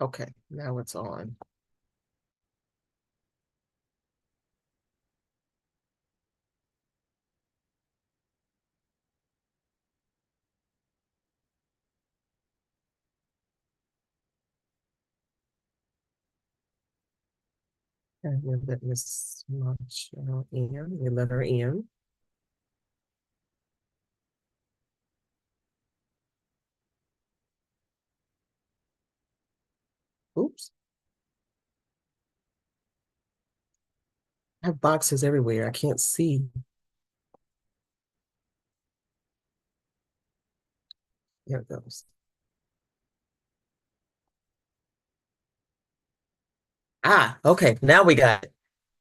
Okay, now it's on. And we'll let Miss Marshall in. We let her in. Oops, I have boxes everywhere. I can't see. There it goes. Okay. Now we got it.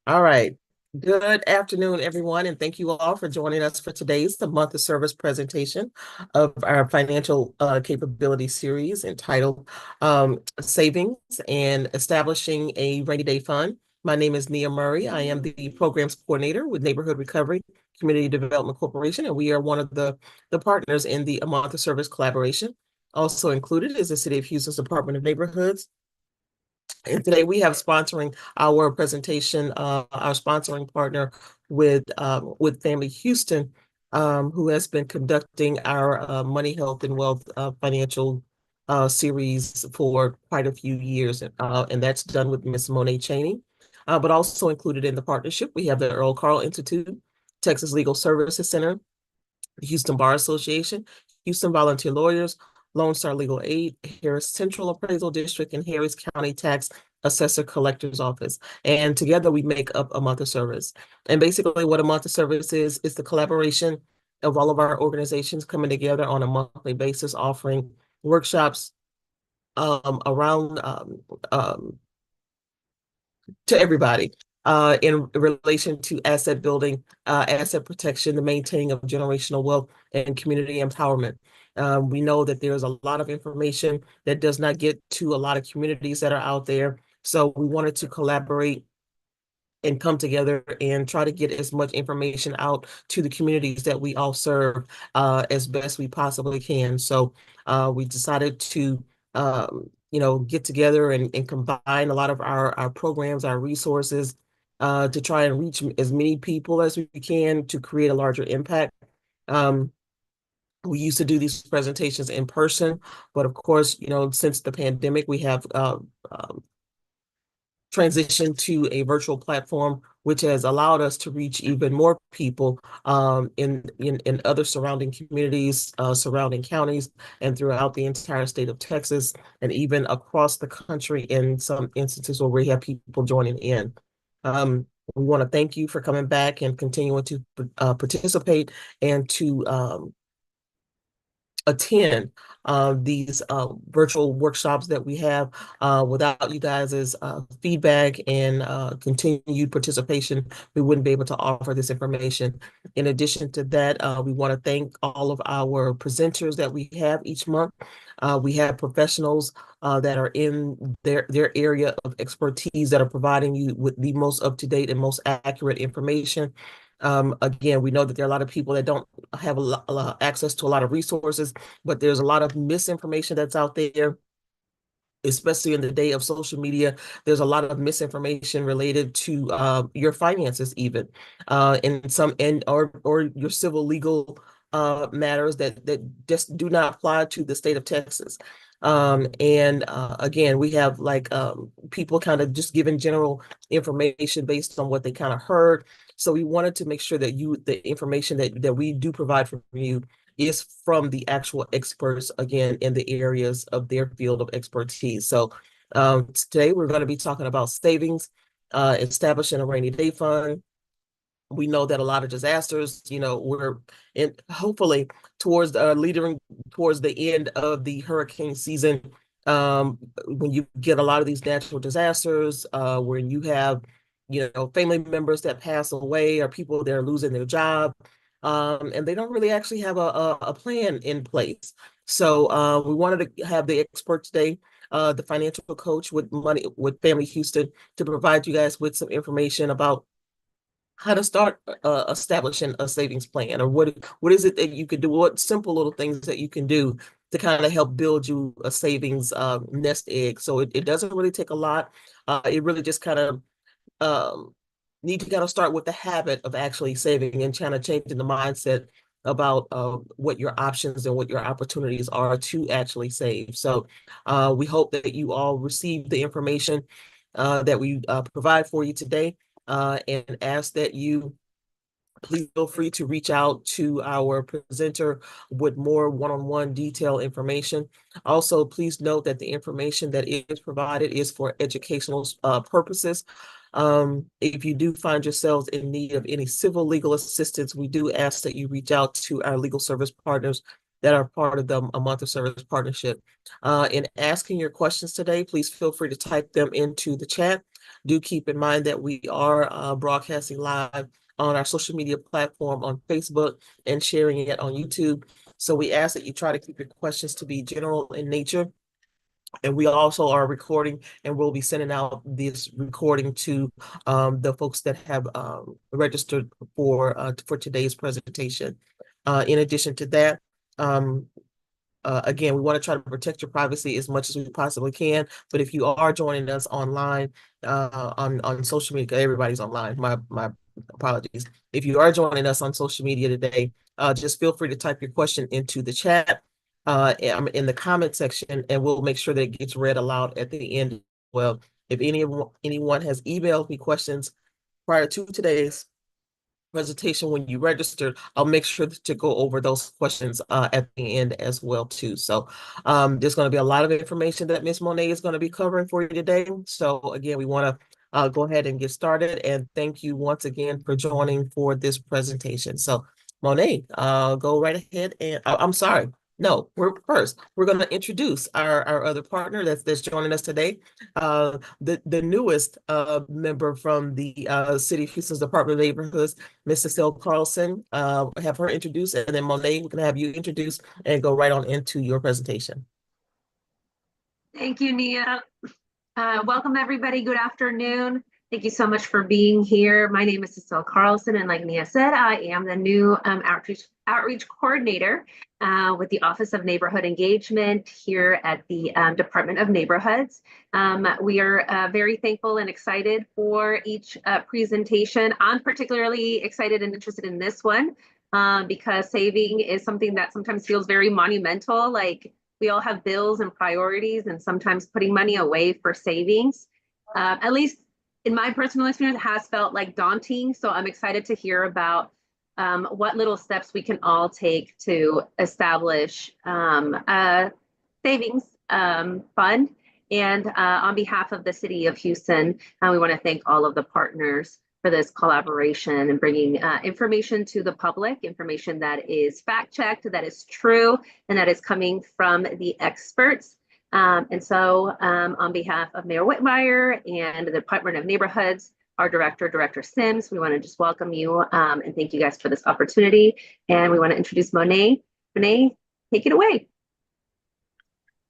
All right. Good afternoon, everyone, and thank you all for joining us for today's the month of service presentation of our financial capability series entitled Savings and Establishing a Rainy Day Fund. My name is Nia Murray. I am the programs coordinator with Neighborhood Recovery Community Development Corporation, and we are one of the partners in the A Month of Service collaboration. Also included is the City of Houston's Department of Neighborhoods, and today we have sponsoring our presentation, our sponsoring partner with Family Houston, who has been conducting our Money, Health, and Wealth financial series for quite a few years, and that's done with Miss Monet Cheney. But also included in the partnership, we have the Earl Carl Institute, Texas Legal Services Center, the Houston Bar Association, Houston Volunteer Lawyers, Lone Star Legal Aid, Harris Central Appraisal District, and Harris County Tax Assessor Collector's Office. And together we make up a month of service. And basically what a month of service is the collaboration of all of our organizations coming together on a monthly basis, offering workshops around to everybody in relation to asset building, asset protection, the maintaining of generational wealth, and community empowerment. We know that there's a lot of information that does not get to a lot of communities that are out there. So we wanted to collaborate and come together and try to get as much information out to the communities that we all serve as best we possibly can. So we decided to, get together and combine a lot of our programs, our resources to try and reach as many people as we can to create a larger impact. Um, we used to do these presentations in person, but of course, since the pandemic, we have transition to a virtual platform, which has allowed us to reach even more people in other surrounding communities, surrounding counties, and throughout the entire state of Texas, and even across the country in some instances where we have people joining in. We want to thank you for coming back and continuing to participate and to attend these virtual workshops that we have. Without you guys' feedback and continued participation, we wouldn't be able to offer this information. In addition to that, we want to thank all of our presenters that we have each month. We have professionals that are in their area of expertise that are providing you with the most up-to-date and most accurate information. Again, we know that there are a lot of people that don't have a lot access to a lot of resources, but there's a lot of misinformation that's out there, especially in the day of social media. There's a lot of misinformation related to your finances, even in some or your civil legal matters that just do not apply to the state of Texas. And again, we have like people kind of just giving general information based on what they kind of heard. So we wanted to make sure that the information that we do provide for you is from the actual experts, again, in the areas of their field of expertise. So today we're going to be talking about savings, establishing a rainy day fund. We know that a lot of disasters, we're in hopefully leading towards the end of the hurricane season. When you get a lot of these natural disasters, when you have, family members that pass away or people that are losing their job, and they don't really actually have a plan in place. So we wanted to have the expert today, the financial coach with Family Houston, to provide you guys with some information about how to start establishing a savings plan, or what is it that you could do, what simple little things that you can do to kind of help build you a savings nest egg. So it doesn't really take a lot. It really just kind of need to kind of start with the habit of actually saving and kind of changing the mindset about what your options and what your opportunities are to actually save. So we hope that you all receive the information that we provide for you today, and ask that you please feel free to reach out to our presenter with more one-on-one detailed information. Also, please note that the information that is provided is for educational purposes. If you do find yourselves in need of any civil legal assistance, we do ask that you reach out to our legal service partners that are part of the A Month of Service Partnership. In asking your questions today, please feel free to type them into the chat. Do keep in mind that we are broadcasting live on our social media platform on Facebook and sharing it on YouTube. So we ask that you try to keep your questions to be general in nature. And we also are recording, and we'll be sending out this recording to the folks that have registered for today's presentation. In addition to that, again, we want to try to protect your privacy as much as we possibly can. But if you are joining us online on social media, everybody's online. My apologies. If you are joining us on social media today, just feel free to type your question into the chat in the comment section, and we'll make sure that it gets read aloud at the end. Well, if anyone has emailed me questions prior to today's presentation when you registered, I'll make sure to go over those questions at the end as well too. So there's going to be a lot of information that Ms. Monet is going to be covering for you today. So again, we want to go ahead and get started, and thank you once again for joining for this presentation. So Monet, go right ahead, and I'm sorry. No, we're going to introduce our other partner that's joining us today, the newest member from the City of Houston's Department of Neighborhoods, Ms. Cecile Carlson. Have her introduce, and then Monet, we can have you introduce and go right on into your presentation. Thank you, Nia. Welcome, everybody. Good afternoon. Thank you so much for being here. My name is Cecile Carlson, and like Nia said, I am the new outreach coordinator with the Office of Neighborhood Engagement here at the Department of Neighborhoods. We are very thankful and excited for each presentation. I'm particularly excited and interested in this one because saving is something that sometimes feels very monumental. Like, we all have bills and priorities, and sometimes putting money away for savings, at least in my personal experience, has felt like daunting. So I'm excited to hear about what little steps we can all take to establish a savings fund. And on behalf of the City of Houston, we want to thank all of the partners for this collaboration and bringing information to the public, information that is fact-checked, that is true, and that is coming from the experts. And so on behalf of Mayor Whitmire and the Department of Neighborhoods, our Director Sims, we want to just welcome you and thank you guys for this opportunity. And we want to introduce Monet. Monet, take it away.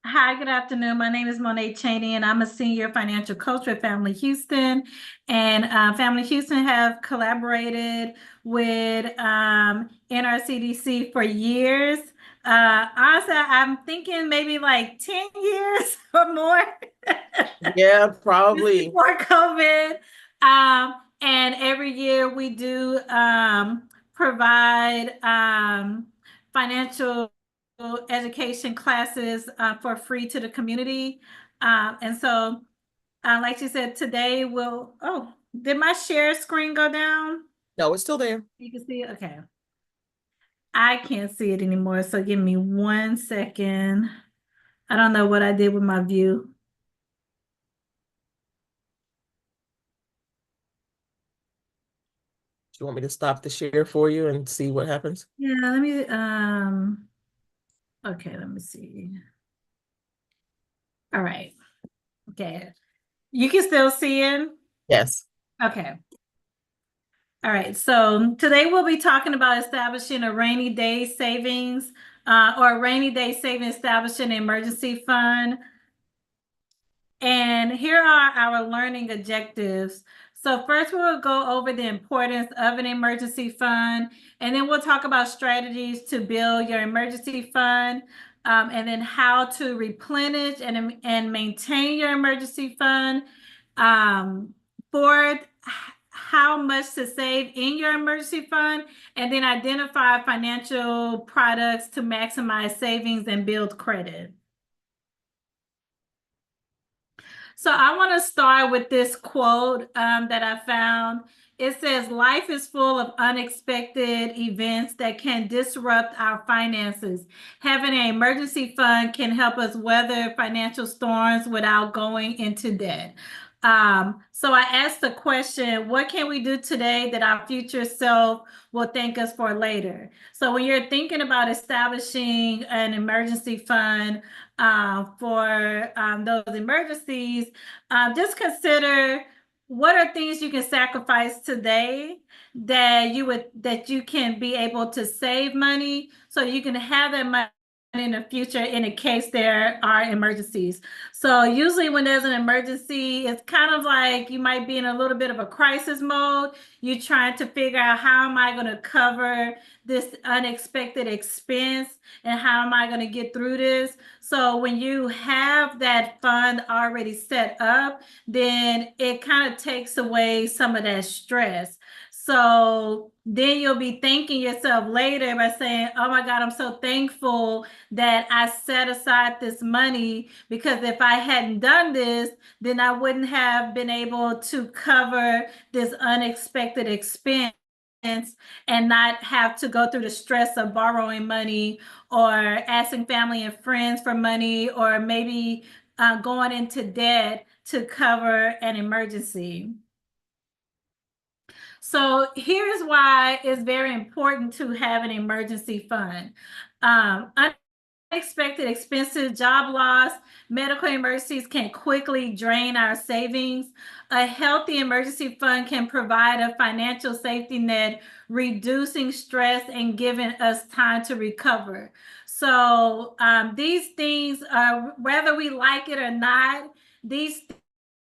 Hi, good afternoon. My name is Monet Cheney, and I'm a senior financial coach with Family Houston. And Family Houston have collaborated with NRCDC for years. Honestly, I'm thinking maybe like 10 years or more. Yeah, probably. Before COVID. And every year we do provide financial education classes for free to the community. And so, like you said, today did my share screen go down? No, it's still there. You can see it? Okay. I can't see it anymore, so give me 1 second. I don't know what I did with my view. Do you want me to stop the share for you and see what happens? Yeah, let me, okay, let me see. All right. Okay. You can still see it? Yes. Okay. All right. So today we'll be talking about establishing a rainy day savings or a rainy day savings, establishing an emergency fund. And here are our learning objectives. So first we'll go over the importance of an emergency fund, and then we'll talk about strategies to build your emergency fund. and then how to replenish and maintain your emergency fund, fourth, how much to save in your emergency fund, and then identify financial products to maximize savings and build credit. So I want to start with this quote that I found. It says, life is full of unexpected events that can disrupt our finances. Having an emergency fund can help us weather financial storms without going into debt. So I asked the question, what can we do today that our future self will thank us for later? So when you're thinking about establishing an emergency fund for those emergencies, just consider what are things you can sacrifice today that you can be able to save money so you can have that money in the future in a case there are emergencies. So usually when there's an emergency, it's kind of like you might be in a little bit of a crisis mode. You're trying to figure out, how am I going to cover this unexpected expense and how am I going to get through this? So when you have that fund already set up, then it kind of takes away some of that stress. So then you'll be thanking yourself later by saying, oh my God, I'm so thankful that I set aside this money, because if I hadn't done this, then I wouldn't have been able to cover this unexpected expense and not have to go through the stress of borrowing money or asking family and friends for money, or maybe going into debt to cover an emergency. So here's why it's very important to have an emergency fund. Unexpected expenses, job loss, medical emergencies can quickly drain our savings. A healthy emergency fund can provide a financial safety net, reducing stress and giving us time to recover. So these things, whether we like it or not, these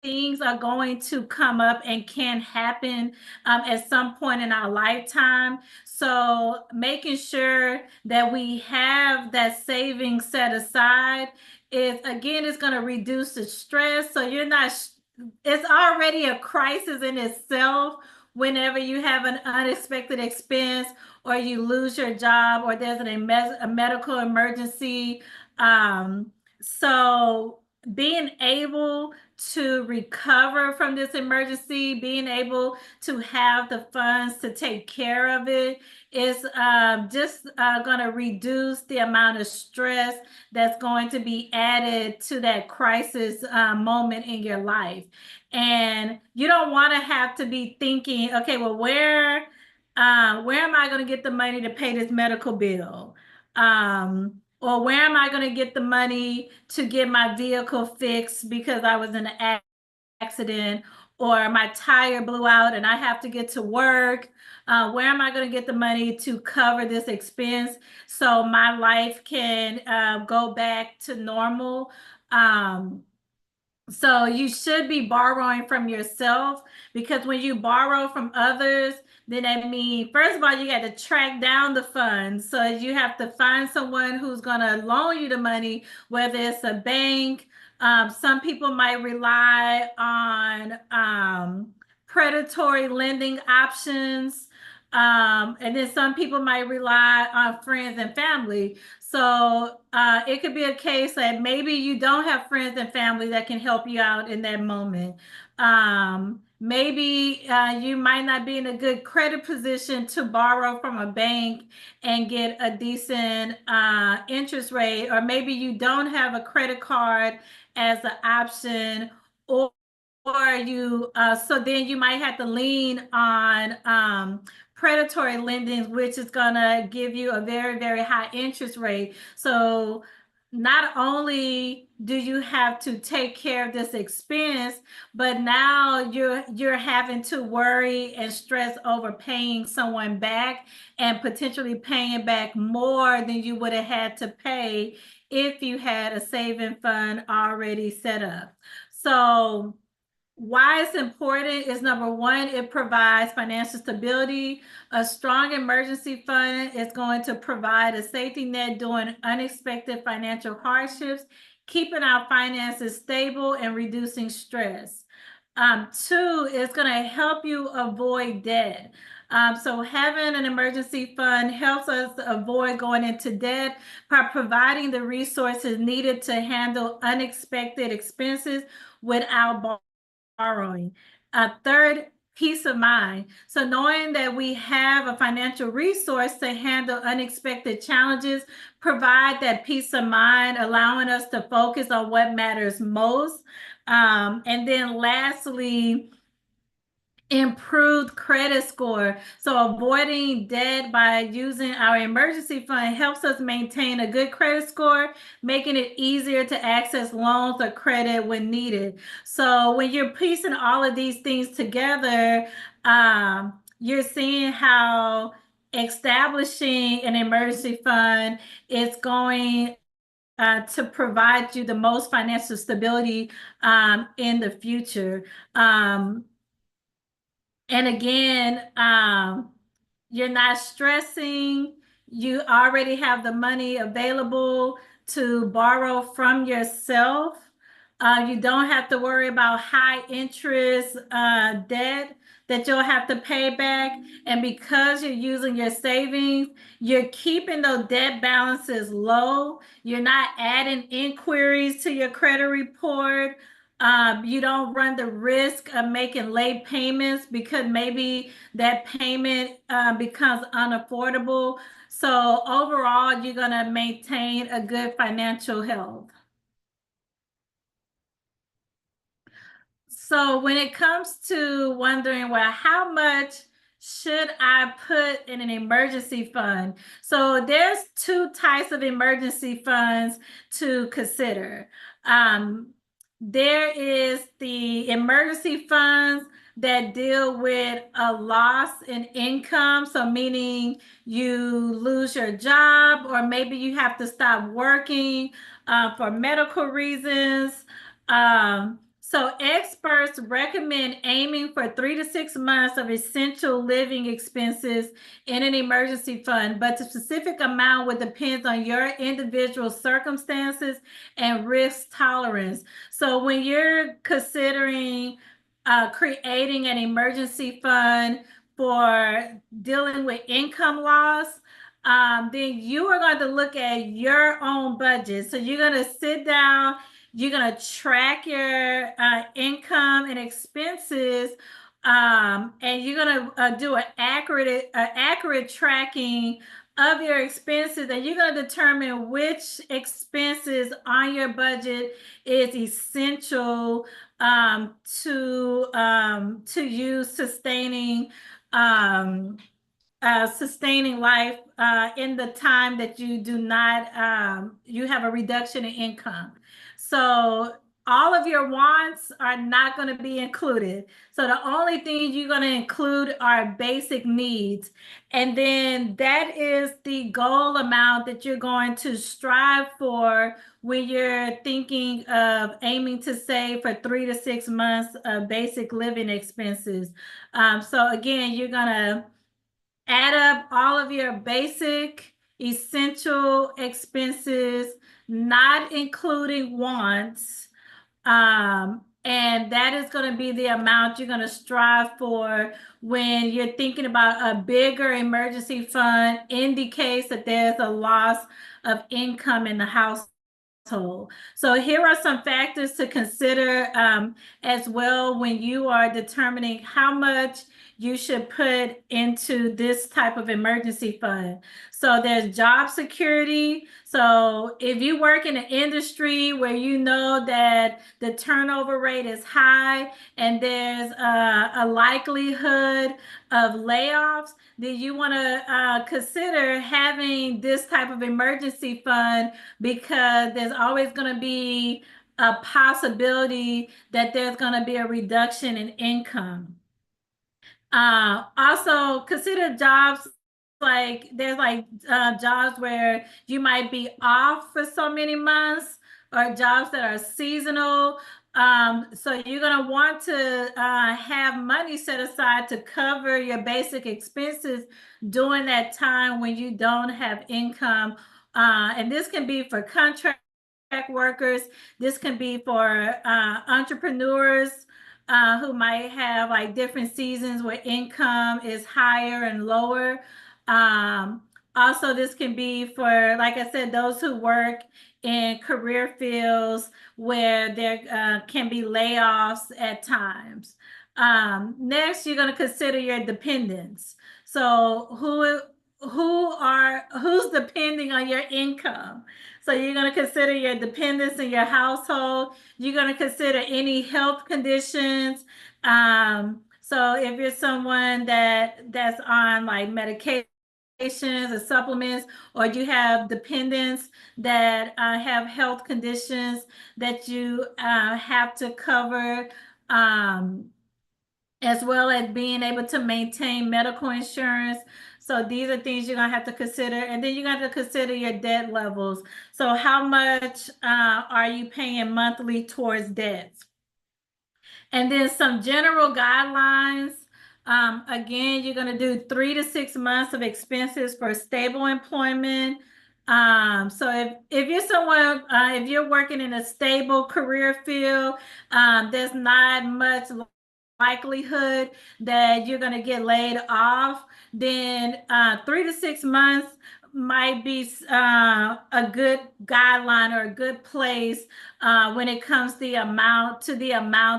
things are going to come up and can happen at some point in our lifetime. So making sure that we have that savings set aside is going to reduce the stress. So you're not, it's already a crisis in itself whenever you have an unexpected expense, or you lose your job, or there's a medical emergency. So being able to recover from this emergency, being able to have the funds to take care of it, is just going to reduce the amount of stress that's going to be added to that crisis moment in your life. And you don't want to have to be thinking, okay, well, where am I going to get the money to pay this medical bill? Or where am I going to get the money to get my vehicle fixed because I was in an accident, or my tire blew out and I have to get to work? Where am I going to get the money to cover this expense so my life can go back to normal? So you should be borrowing from yourself, because when you borrow from others, then that means, first of all, you got to track down the funds. So you have to find someone who's going to loan you the money, whether it's a bank. Some people might rely on predatory lending options. And then some people might rely on friends and family. So it could be a case that maybe you don't have friends and family that can help you out in that moment. Maybe you might not be in a good credit position to borrow from a bank and get a decent interest rate, or maybe you don't have a credit card as an option, or you so then you might have to lean on predatory lending, which is going to give you a very, very high interest rate. So not only do you have to take care of this expense, but now you're having to worry and stress over paying someone back, and potentially paying back more than you would have had to pay if you had a saving fund already set up. So Why it's important is number one, it provides financial stability. A strong emergency fund is going to provide a safety net during unexpected financial hardships, keeping our finances stable and reducing stress. Two, it's going to help you avoid debt. So having an emergency fund helps us avoid going into debt by providing the resources needed to handle unexpected expenses without borrowing. Third, peace of mind. So knowing that we have a financial resource to handle unexpected challenges, provide that peace of mind, allowing us to focus on what matters most. And then lastly, improved credit score. So avoiding debt by using our emergency fund helps us maintain a good credit score, making it easier to access loans or credit when needed. So when you're piecing all of these things together, you're seeing how establishing an emergency fund is going to provide you the most financial stability in the future. And again, you're not stressing. You already have the money available to borrow from yourself. You don't have to worry about high interest debt that you'll have to pay back. And because you're using your savings, you're keeping those debt balances low. You're not adding inquiries to your credit report. You don't run the risk of making late payments because maybe that payment becomes unaffordable. So overall, you're going to maintain a good financial health. So when it comes to wondering, well, how much should I put in an emergency fund? So there's two types of emergency funds to consider. There is the emergency funds that deal with a loss in income. So meaning you lose your job, or maybe you have to stop working for medical reasons. So experts recommend aiming for 3 to 6 months of essential living expenses in an emergency fund, but the specific amount would depend on your individual circumstances and risk tolerance. So when you're considering creating an emergency fund for dealing with income loss, then you are going to look at your own budget. So you're going to sit down, you're going to track your income and expenses, and you're going to do an accurate tracking of your expenses, and you're going to determine which expenses on your budget is essential to use sustaining life in the time that you do not, you have a reduction in income. So all of your wants are not going to be included. So the only thing you're going to include are basic needs. And then that is the goal amount that you're going to strive for when you're thinking of aiming to save for 3 to 6 months of basic living expenses. So again, you're going to add up all of your basic essential expenses, not including wants. And that is going to be the amount you're going to strive for when you're thinking about a bigger emergency fund in the case that there's a loss of income in the household. So here are some factors to consider as well when you are determining how much you should put into this type of emergency fund. So there's job security. So if you work in an industry where you know that the turnover rate is high and there's a likelihood of layoffs, then you want to consider having this type of emergency fund, because there's always going to be a possibility that there's going to be a reduction in income. Also consider jobs like there's jobs where you might be off for so many months, or jobs that are seasonal, So you're going to want to have money set aside to cover your basic expenses during that time when you don't have income. And this can be for contract workers. This can be for entrepreneurs who might have like different seasons where income is higher and lower. Also, this can be for, like I said, those who work in career fields where there can be layoffs at times. Next, you're going to consider your dependents. So who's depending on your income? So you're going to consider your dependents in your household. You're going to consider any health conditions. So if you're someone that's on like medication or supplements, or you have dependents that have health conditions that you have to cover, as well as being able to maintain medical insurance. So these are things you're going to have to consider. And then you're going to consider your debt levels. So how much are you paying monthly towards debts? And then some general guidelines. Again, you're going to do 3 to 6 months of expenses for stable employment. So if you're someone, if you're working in a stable career field, there's not much likelihood that you're going to get laid off, then 3 to 6 months might be a good guideline or a good place when it comes to the amount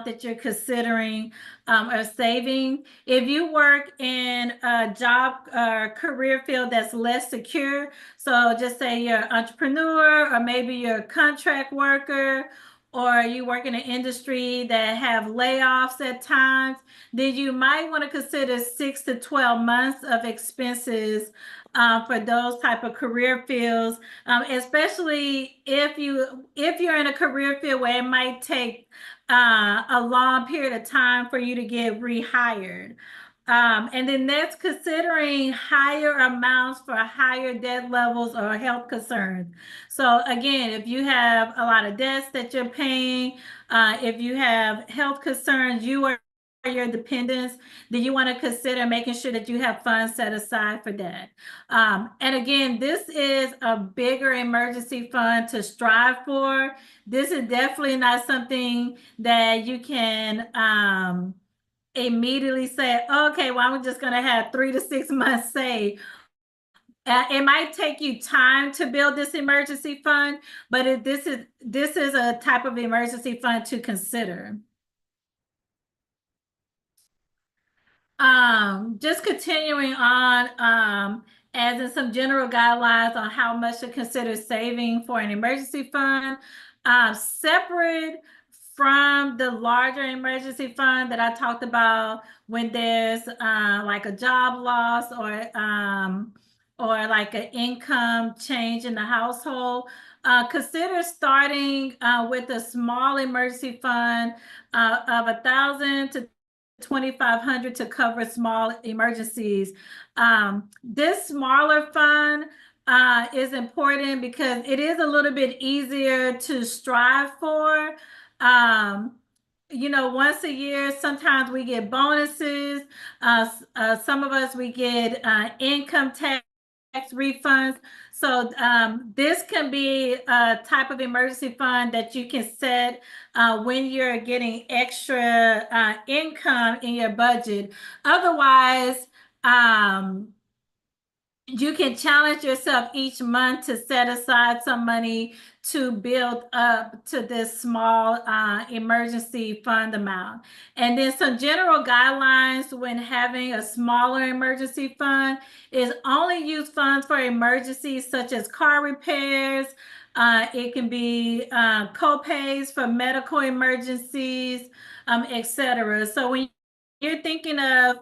that you're considering or saving. If you work in a job or career field that's less secure, so just say you're an entrepreneur, or maybe you're a contract worker, or you work in an industry that have layoffs at times, then you might want to consider 6 to 12 months of expenses for those type of career fields, especially if you're in a career field where it might take a long period of time for you to get rehired. And then that's considering higher amounts for higher debt levels or health concerns. So again, if you have a lot of debts that you're paying, if you have health concerns, you are your dependents, then you want to consider making sure that you have funds set aside for that. And again, this is a bigger emergency fund to strive for. This is definitely not something that you can immediately say, okay, well, I'm just going to have 3 to 6 months saved. It might take you time to build this emergency fund, but this is a type of emergency fund to consider. Just continuing on, as in some general guidelines on how much to consider saving for an emergency fund, separate from the larger emergency fund that I talked about when there's like a job loss or like an income change in the household. Consider starting with a small emergency fund of $1,000 to $2,500 to cover small emergencies. This smaller fund is important because it is a little bit easier to strive for. Once a year, sometimes we get bonuses. Some of us, we get income tax refunds. So this can be a type of emergency fund that you can set when you're getting extra income in your budget. Otherwise, you can challenge yourself each month to set aside some money to build up to this small emergency fund amount. And then some general guidelines when having a smaller emergency fund is only use funds for emergencies such as car repairs. It can be co-pays for medical emergencies, etc. So when you're thinking of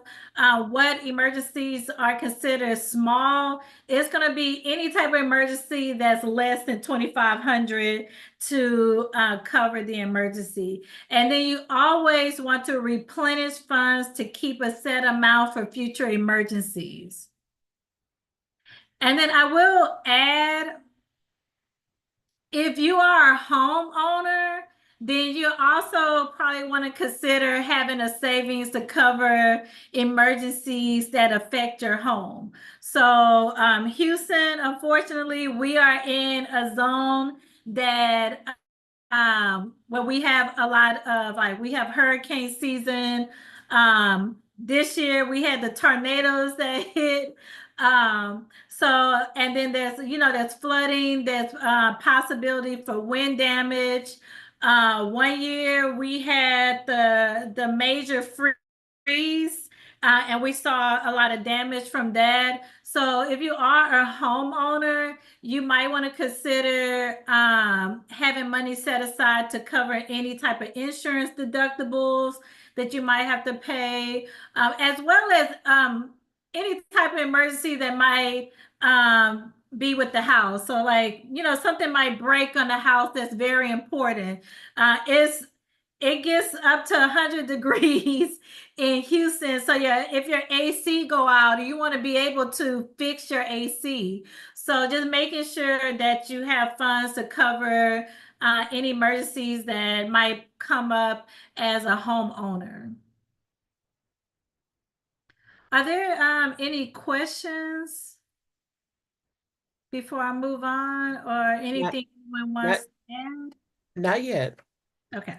what emergencies are considered small, it's going to be any type of emergency that's less than $2,500 to cover the emergency. And then you always want to replenish funds to keep a set amount for future emergencies. And then I will add, if you are a homeowner, then you also probably want to consider having a savings to cover emergencies that affect your home. So Houston, unfortunately, we are in a zone that where we have a lot of, like, we have hurricane season. This year we had the tornadoes that hit. So, and then there's flooding, there's possibility for wind damage. One year we had the major freeze, and we saw a lot of damage from that. So if you are a homeowner, you might want to consider having money set aside to cover any type of insurance deductibles that you might have to pay, as well as any type of emergency that might be with the house. So, like, something might break on the house that's very important. It gets up to 100 degrees in Houston. So yeah, if your AC go out, you want to be able to fix your AC. So just making sure that you have funds to cover any emergencies that might come up as a homeowner. Are there any questions before I move on, or anything anyone wants to add? Not yet. Okay.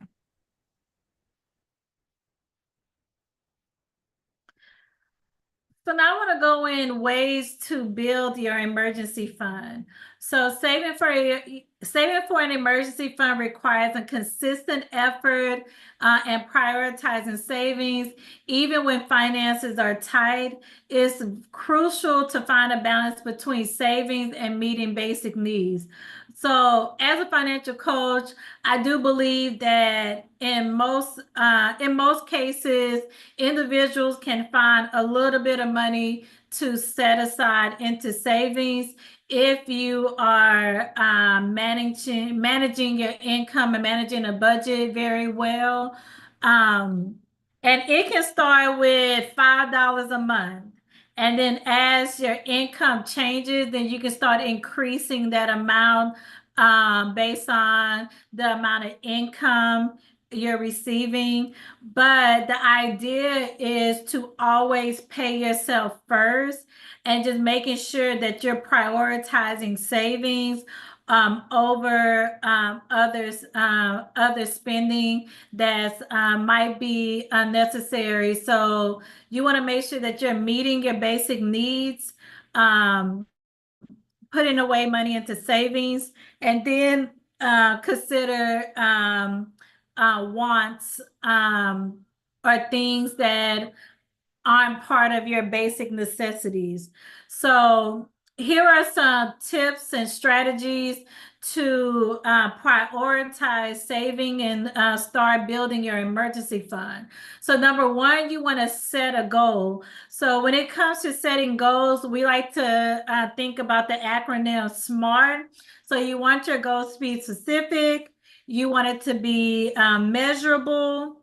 So now I want to go in ways to build your emergency fund. So saving for an emergency fund requires a consistent effort and prioritizing savings, even when finances are tight. It's crucial to find a balance between savings and meeting basic needs. So as a financial coach, I do believe that in most cases, individuals can find a little bit of money to set aside into savings if you are managing your income and managing a budget very well. And it can start with $5 a month. And then as your income changes, then you can start increasing that amount based on the amount of income you're receiving. But the idea is to always pay yourself first, and just making sure that you're prioritizing savings over other spending that might be unnecessary. So you want to make sure that you're meeting your basic needs, putting away money into savings, and then consider wants or things that aren't part of your basic necessities. So here are some tips and strategies to prioritize saving and start building your emergency fund. So number one, you want to set a goal. So when it comes to setting goals, we like to think about the acronym SMART. So you want your goals to be specific. You want it to be measurable.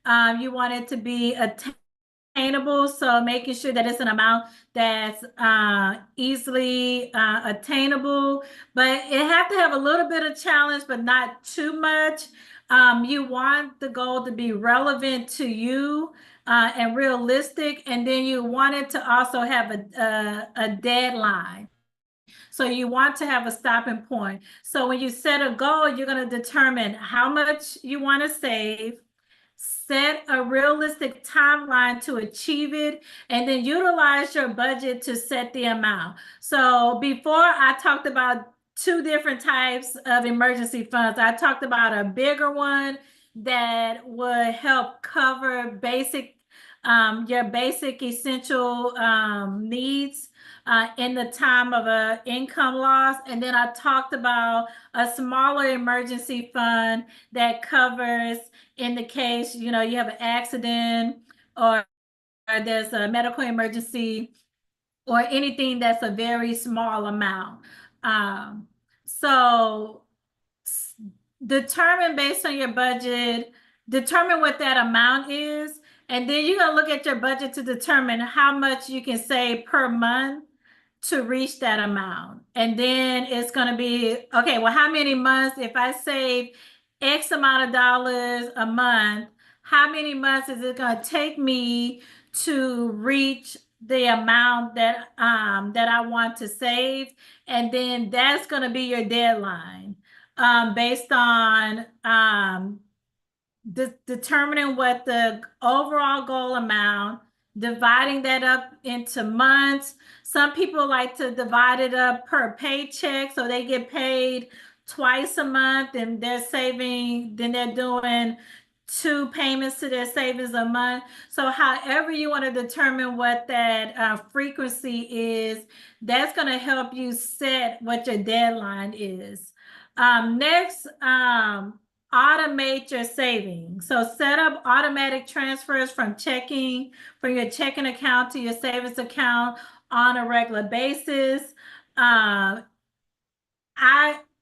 You want it to be attainable. So making sure that it's an amount that's easily attainable, but it have to have a little bit of challenge, but not too much. You want the goal to be relevant to you and realistic, and then you want it to also have a deadline. So you want to have a stopping point. So when you set a goal, you're going to determine how much you want to save, set a realistic timeline to achieve it, and then utilize your budget to set the amount. So before, I talked about two different types of emergency funds. I talked about a bigger one that would help cover your basic essential needs in the time of an income loss. And then I talked about a smaller emergency fund that covers in the case, you have an accident, or there's a medical emergency, or anything that's a very small amount. So determine based on your budget, determine what that amount is, and then you're going to look at your budget to determine how much you can save per month to reach that amount. And then it's going to be, okay, well, how many months? If I save X amount of dollars a month, how many months is it going to take me to reach the amount that that I want to save? And then that's going to be your deadline, based on determining what the overall goal amount, dividing that up into months. Some people like to divide it up per paycheck, so they get paid twice a month and they're saving, then they're doing 2 payments to their savings a month. So however you want to determine what that frequency is, that's going to help you set what your deadline is. Next, automate your savings. So set up automatic transfers from your checking account to your savings account on a regular basis.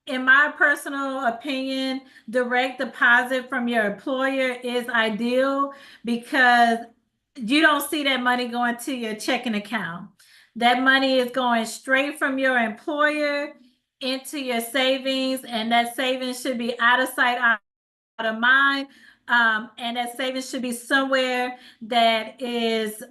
In my personal opinion, direct deposit from your employer is ideal because you don't see that money going to your checking account. That money is going straight from your employer into your savings, and that savings should be out of sight, out of mind. And that savings should be somewhere that is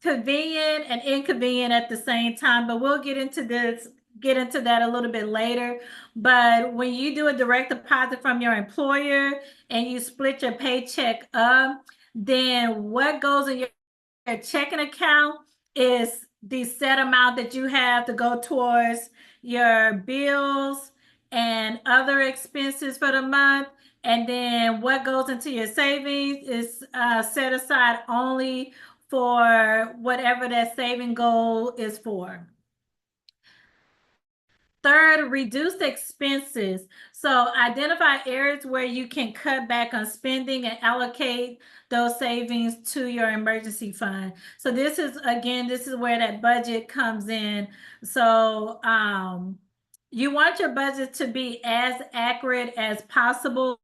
convenient and inconvenient at the same time. But we'll get into that a little bit later. But when you do a direct deposit from your employer and you split your paycheck up, then what goes in your checking account is the set amount that you have to go towards your bills and other expenses for the month. And then what goes into your savings is set aside only for whatever that saving goal is for. Third, reduce expenses. So identify areas where you can cut back on spending and allocate those savings to your emergency fund. So this is where that budget comes in. So you want your budget to be as accurate as possible.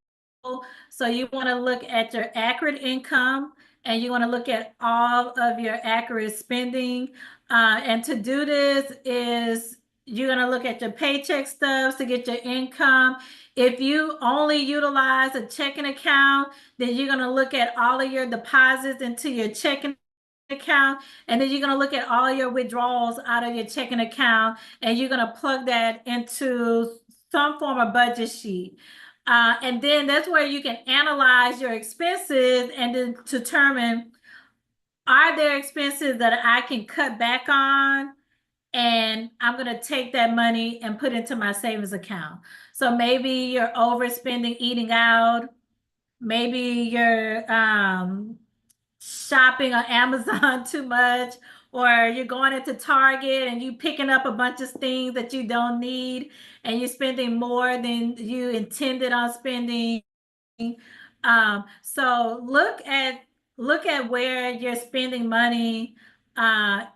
So you want to look at your accurate income and you want to look at all of your accurate spending. And to do this is you're going to look at your paycheck stubs to get your income. If you only utilize a checking account, then you're going to look at all of your deposits into your checking account, and then you're going to look at all your withdrawals out of your checking account, and you're going to plug that into some form of budget sheet. And then that's where you can analyze your expenses and then determine, are there expenses that I can cut back on? And I'm going to take that money and put into my savings account. So maybe you're overspending eating out. Maybe you're shopping on Amazon too much, or you're going into Target and you picking up a bunch of things that you don't need and you're spending more than you intended on spending. So look at where you're spending money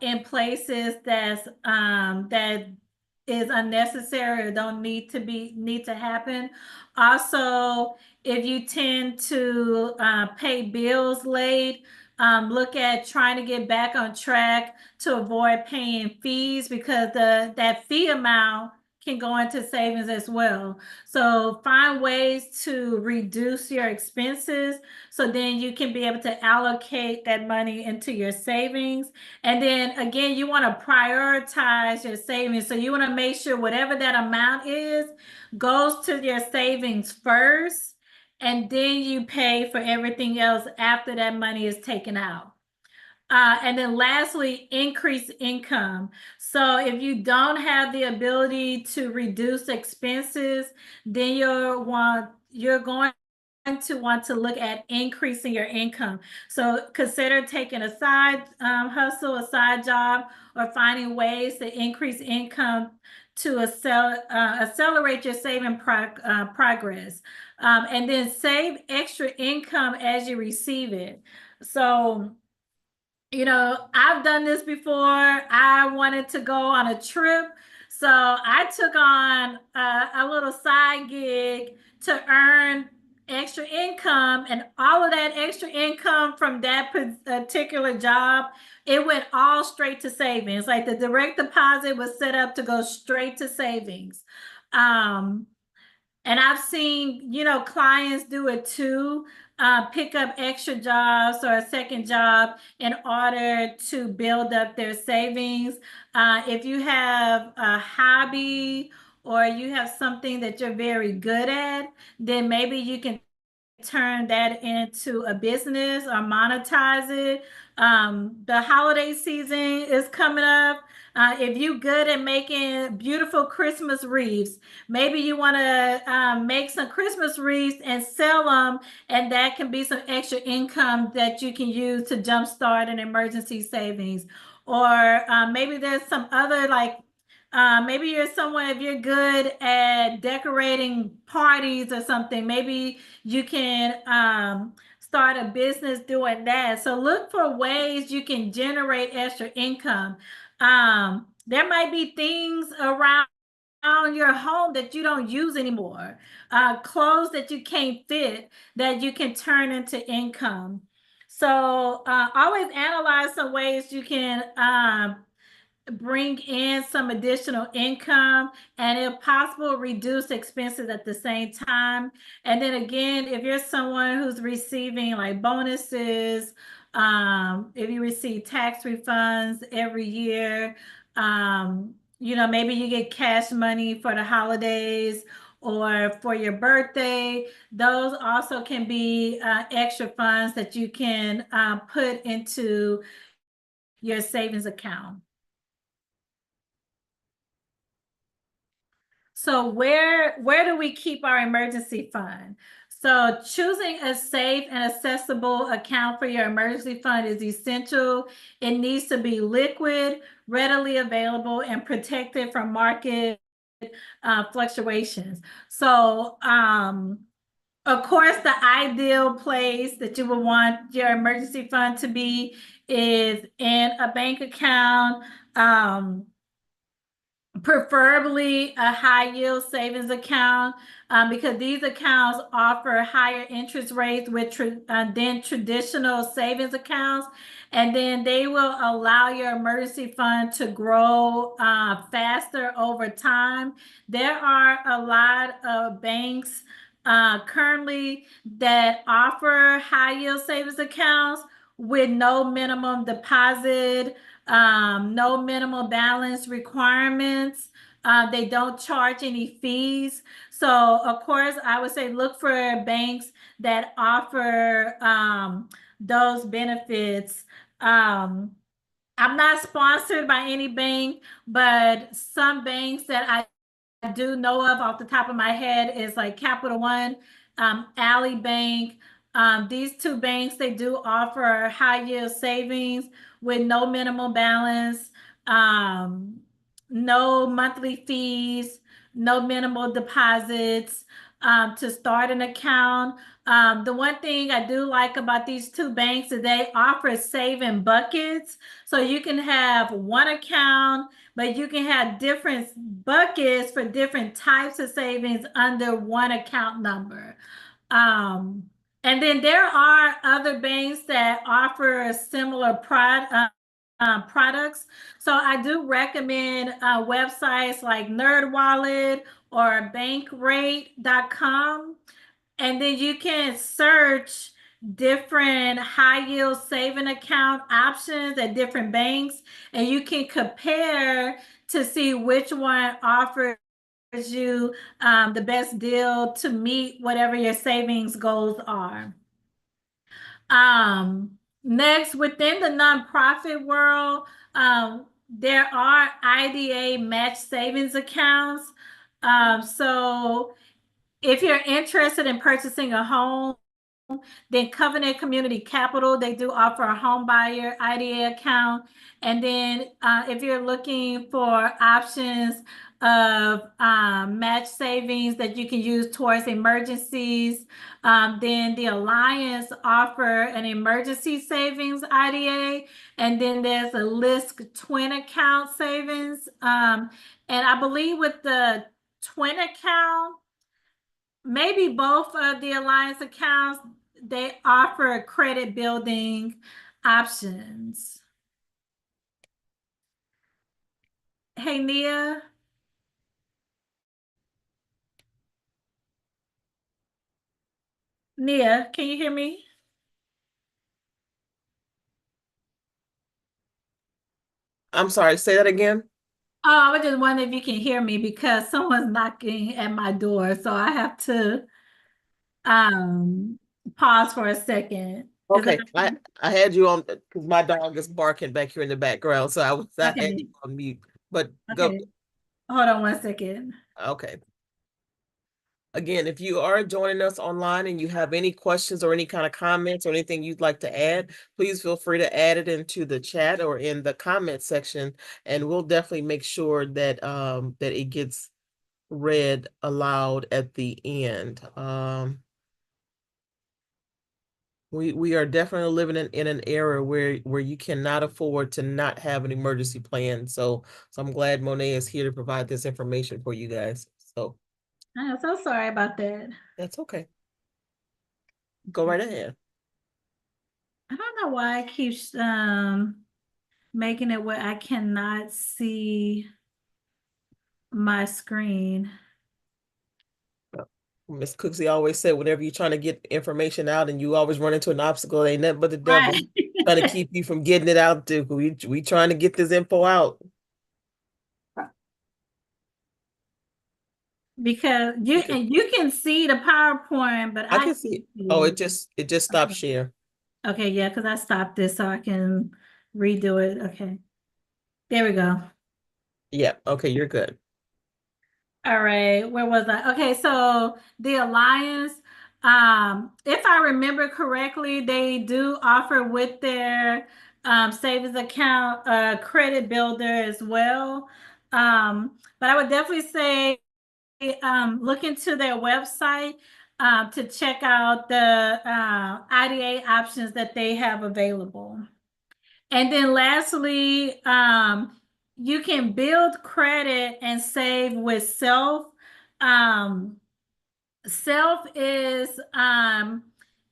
in places that is unnecessary or don't need to happen. Also, if you tend to pay bills late, look at trying to get back on track to avoid paying fees, because that fee amount can go into savings as well. So find ways to reduce your expenses so then you can be able to allocate that money into your savings. And then again, you want to prioritize your savings. So you want to make sure whatever that amount is goes to your savings first, and then you pay for everything else after that money is taken out. And then lastly, increase income. So if you don't have the ability to reduce expenses, then you're going to want to look at increasing your income. So consider taking a side hustle, a side job, or finding ways to increase income to accelerate your saving progress. And then save extra income as you receive it. So I've done this before. I wanted to go on a trip, so I took on a little side gig to earn extra income, and all of that extra income from that particular job, it went all straight to savings. Like the direct deposit was set up to go straight to savings. And I've seen, clients do it too, pick up extra jobs or a second job in order to build up their savings. If you have a hobby or you have something that you're very good at, then maybe you can turn that into a business or monetize it. The holiday season is coming up. If you're good at making beautiful Christmas wreaths, maybe you want to make some Christmas wreaths and sell them, and that can be some extra income that you can use to jumpstart an emergency savings. Or maybe there's some other, like, maybe you're someone, if you're good at decorating parties or something, maybe you can start a business doing that. So look for ways you can generate extra income. There might be things around your home that you don't use anymore, clothes that you can't fit that you can turn into income. So always analyze some ways you can bring in some additional income, and if possible reduce expenses at the same time. And then again, if you're someone who's receiving like bonuses, if you receive tax refunds every year, maybe you get cash money for the holidays or for your birthday, those also can be extra funds that you can put into your savings account. So where do we keep our emergency fund? So choosing a safe and accessible account for your emergency fund is essential. It needs to be liquid, readily available, and protected from market fluctuations. So of course, the ideal place that you would want your emergency fund to be is in a bank account. Preferably a high yield savings account, because these accounts offer higher interest rates than traditional savings accounts, and then they will allow your emergency fund to grow faster over time. There are a lot of banks currently that offer high yield savings accounts with no minimum deposit, no minimal balance requirements. They don't charge any fees. So, of course, I would say look for banks that offer those benefits. I'm not sponsored by any bank, but some banks that I do know of off the top of my head is like Capital One, Ally Bank. These two banks, they do offer high yield savings with no minimal balance, no monthly fees, no minimal deposits to start an account. The one thing I do like about these two banks is they offer saving buckets. So you can have one account, but you can have different buckets for different types of savings under one account number. And then there are other banks that offer similar products. So I do recommend websites like NerdWallet or bankrate.com. And then you can search different high yield saving account options at different banks, and you can compare to see which one offers you the best deal to meet whatever your savings goals are. Next, within the nonprofit world, there are IDA match savings accounts. So if you're interested in purchasing a home, then Covenant Community Capital, they do offer a home buyer IDA account. And then if you're looking for options of match savings that you can use towards emergencies, then the Alliance offer an emergency savings IDA. And then there's a LISC twin account savings. And I believe with the twin account, maybe both of the Alliance accounts, they offer credit building options. Hey, Nia. Nia, can you hear me? I'm sorry, say that again. Oh, I was just wondering if you can hear me because someone's knocking at my door, so I have to um pause for a second. Is that Okay, I had you on because my dog is barking back here in the background, so I had okay? you on mute. But go. Okay. Hold on one second. Okay. Again, if you are joining us online and you have any questions or any kind of comments or anything you'd like to add, please feel free to add it into the chat or in the comment section, and we'll definitely make sure that that it gets read aloud at the end. We are definitely living in an era where you cannot afford to not have an emergency plan. So I'm glad Monet is here to provide this information for you guys. So I'm so sorry about that. that's okay. Go right ahead. I don't know why it keeps making it where I cannot see my screen. Miss Cooksey always said, whenever you're trying to get information out and you always run into an obstacle, it ain't nothing but the devil Right. trying to keep you from getting it out. We trying to get this info out. Because Okay. you can see the PowerPoint, but I I can can't see it. Oh, see. it just stopped Okay. share. Okay, yeah, because I stopped this so I can redo it. Okay. There we go. Yeah. Okay, you're good. All right, where was I? Okay, so the Alliance, if I remember correctly, they do offer with their savings account credit builder as well. But I would definitely say look into their website to check out the IDA options that they have available. And then lastly, you can build credit and save with self. Um, self is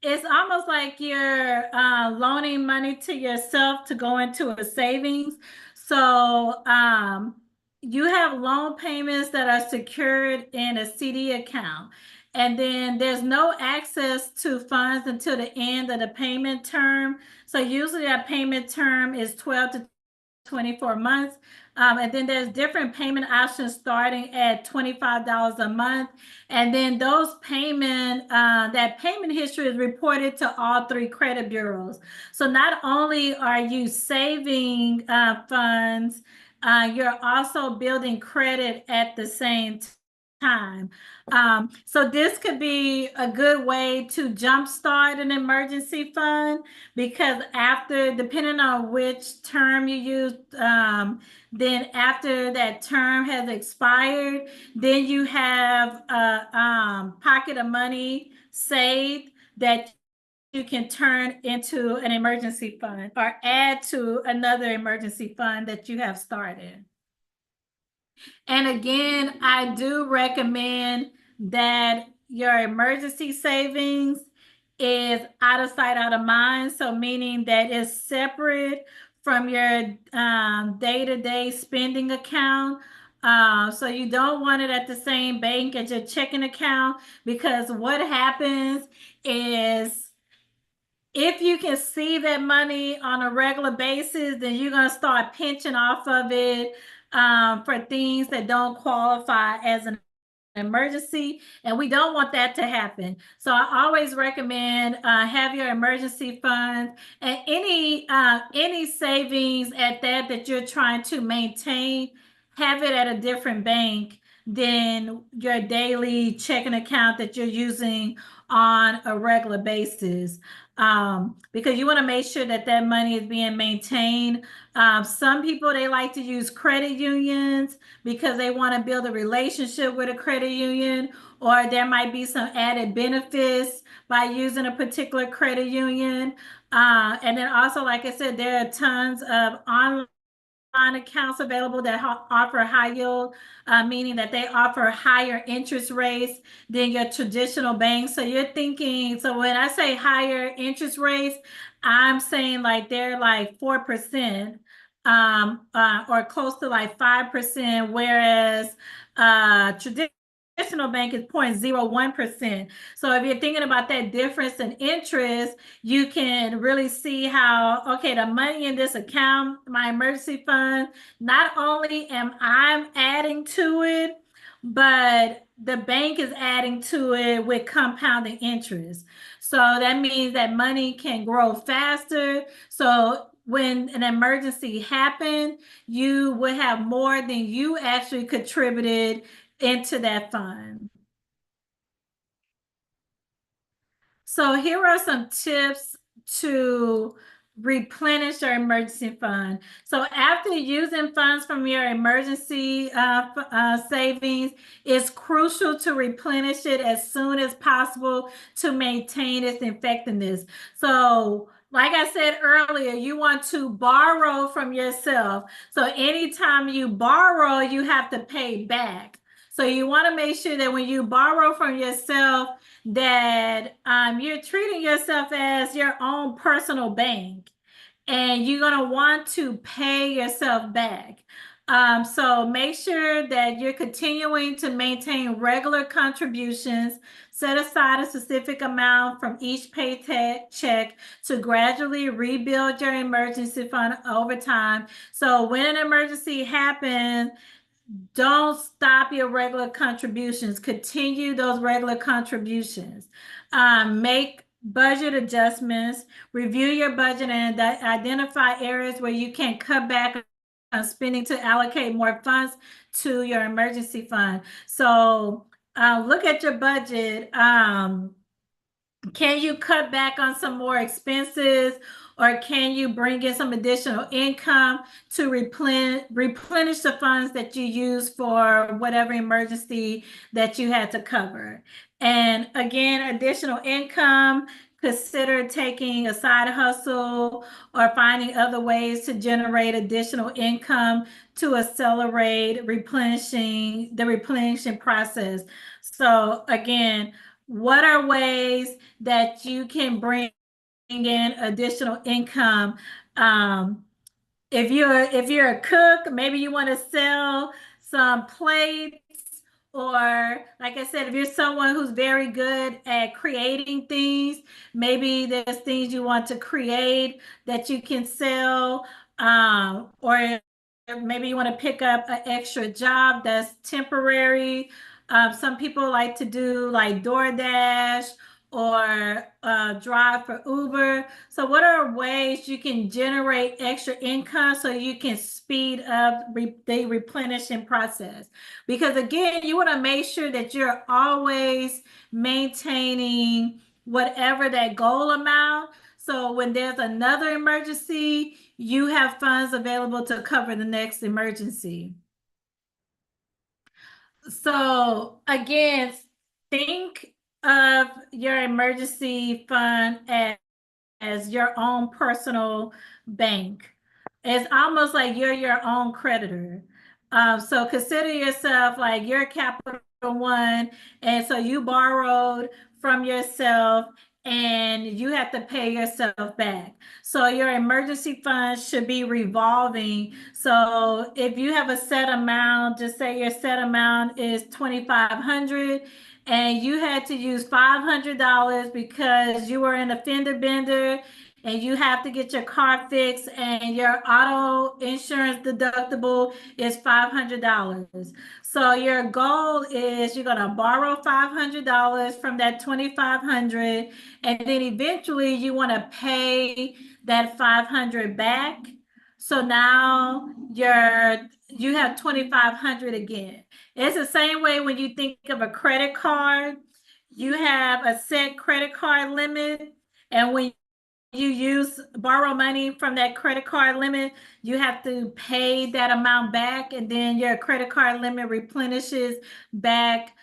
it's almost like you're loaning money to yourself to go into a savings. So you have loan payments that are secured in a CD account. And then there's no access to funds until the end of the payment term. So usually that payment term is 12 to 24 months. And then there's different payment options starting at $25 a month. And then that payment history is reported to all three credit bureaus. So not only are you saving funds, you're also building credit at the same time. So this could be a good way to jumpstart an emergency fund because depending on which term you use, then after that term has expired, then you have a pocket of money saved that you can turn into an emergency fund or add to another emergency fund that you have started. And again, I do recommend that your emergency savings is out of sight, out of mind. So meaning that it's separate from your day-to-day spending account. So you don't want it at the same bank as your checking account because what happens is if you can see that money on a regular basis, then you're going to start pinching off of it for things that don't qualify as an emergency, and we don't want that to happen. So I always recommend have your emergency funds and any savings at that you're trying to maintain, have it at a different bank than your daily checking account that you're using on a regular basis. Because you want to make sure that that money is being maintained. Some people, they like to use credit unions because they want to build a relationship with a credit union, or there might be some added benefits by using a particular credit union. And then also, like I said, there are tons of online accounts available that offer high yield, meaning that they offer higher interest rates than your traditional banks. So you're thinking, so when I say higher interest rates, I'm saying like they're like 4%, or close to like 5%, whereas traditional traditional bank is 0.01%. So if you're thinking about that difference in interest, you can really see how, okay, the money in this account, my emergency fund, not only am I adding to it, but the bank is adding to it with compounding interest. So that means that money can grow faster. So when an emergency happened, you would have more than you actually contributed into that fund. So here are some tips to replenish your emergency fund. So after using funds from your emergency savings, it's crucial to replenish it as soon as possible to maintain its effectiveness. So like I said earlier, you want to borrow from yourself. So anytime you borrow, you have to pay back. So you want to make sure that when you borrow from yourself, that you're treating yourself as your own personal bank, and you're going to want to pay yourself back. So make sure that you're continuing to maintain regular contributions. Set aside a specific amount from each paycheck to gradually rebuild your emergency fund over time. So when an emergency happens, don't stop your regular contributions. Continue those regular contributions. Make budget adjustments. Review your budget and identify areas where you can cut back on spending to allocate more funds to your emergency fund. So look at your budget. Can you cut back on some more expenses, or can you bring in some additional income to replenish the funds that you use for whatever emergency that you had to cover? And again, additional income, consider taking a side hustle or finding other ways to generate additional income to accelerate the replenishing process. So again, what are ways that you can bring in additional income? If you're a cook, maybe you want to sell some plates, or like I said, if you're someone who's very good at creating things, maybe there's things you want to create that you can sell, or maybe you want to pick up an extra job that's temporary. Some people like to do like DoorDash or drive for Uber. So what are ways you can generate extra income so you can speed up the replenishing process? Because again, you want to make sure that you're always maintaining whatever that goal amount. So when there's another emergency, you have funds available to cover the next emergency. So again, think of your emergency fund as your own personal bank. It's almost like you're your own creditor. So consider yourself like your Capital One, and so you borrowed from yourself and you have to pay yourself back. So your emergency fund should be revolving. So if you have a set amount, just say your set amount is $2,500, and you had to use $500 because you were in a fender bender and you have to get your car fixed, and your auto insurance deductible is $500. So your goal is you're going to borrow $500 from that $2,500, and then eventually you want to pay that $500 back. So now you have $2,500 again. It's the same way when you think of a credit card. You have a set credit card limit, and when you borrow money from that credit card limit, you have to pay that amount back, and then your credit card limit replenishes back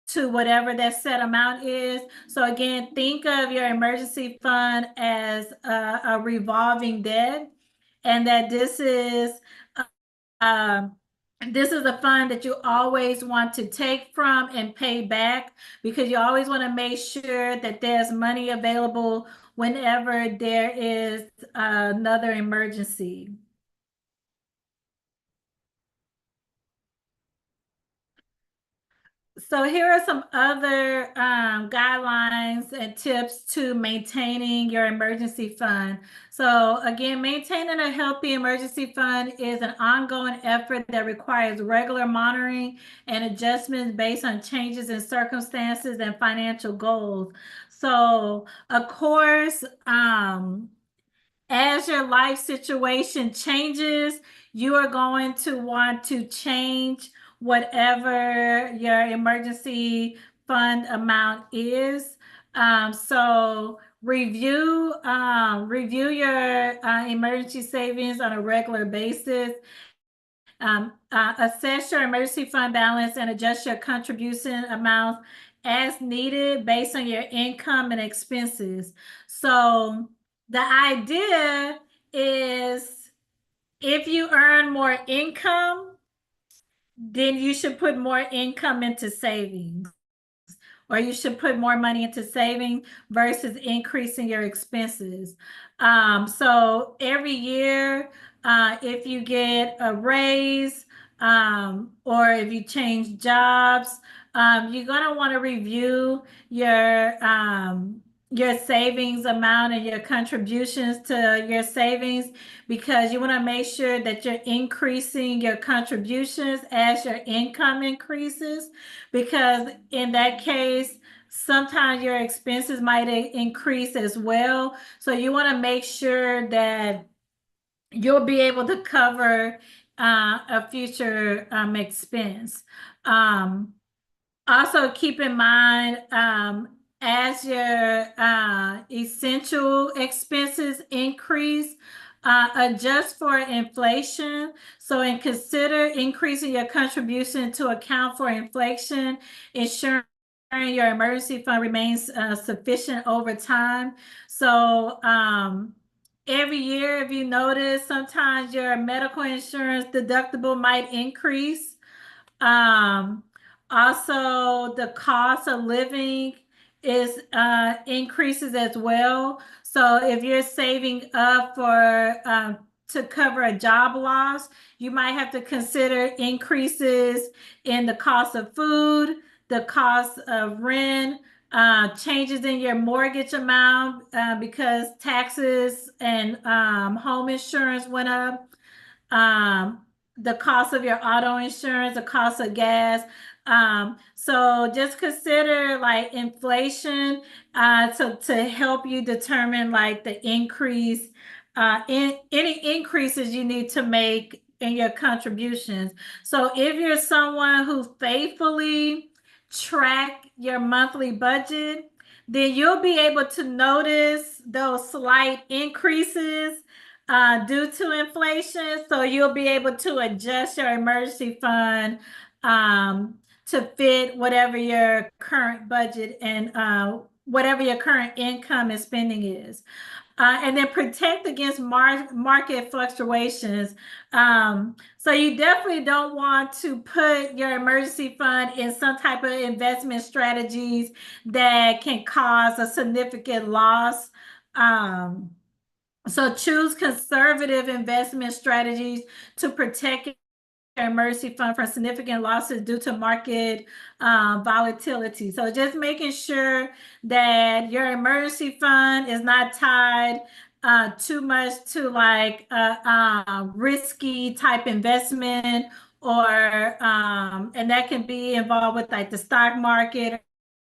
to whatever that set amount is. So again, think of your emergency fund as a revolving debt, and that this is a fund that you always want to take from and pay back, because you always want to make sure that there's money available whenever there is another emergency. So here are some other guidelines and tips to maintaining your emergency fund. So again, maintaining a healthy emergency fund is an ongoing effort that requires regular monitoring and adjustments based on changes in circumstances and financial goals. So of course, as your life situation changes, you are going to want to change whatever your emergency fund amount is. So review your emergency savings on a regular basis. Assess your emergency fund balance and adjust your contribution amounts as needed based on your income and expenses. So the idea is if you earn more income, then you should put more income into savings, or you should put more money into saving versus increasing your expenses. So every year, if you get a raise, or if you change jobs, you're going to want to review your savings amount and your contributions to your savings, because you want to make sure that you're increasing your contributions as your income increases, because in that case, sometimes your expenses might increase as well. So you want to make sure that you'll be able to cover a future expense. Also keep in mind, as your essential expenses increase, adjust for inflation. So, and consider increasing your contribution to account for inflation, ensuring your emergency fund remains sufficient over time. So, every year, if you notice, sometimes your medical insurance deductible might increase. Also, the cost of living is increases as well. So if you're saving up for to cover a job loss, you might have to consider increases in the cost of food, the cost of rent, changes in your mortgage amount because taxes and home insurance went up. The cost of your auto insurance, the cost of gas. So just consider like inflation to help you determine like the increase, in any increases you need to make in your contributions. So if you're someone who faithfully track your monthly budget, then you'll be able to notice those slight increases due to inflation. So you'll be able to adjust your emergency fund to fit whatever your current budget and whatever your current income and spending is. And then protect against market fluctuations. So you definitely don't want to put your emergency fund in some type of investment strategies that can cause a significant loss. So choose conservative investment strategies to protect your emergency fund from significant losses due to market volatility. So just making sure that your emergency fund is not tied too much to like risky type investment, or and that can be involved with like the stock market or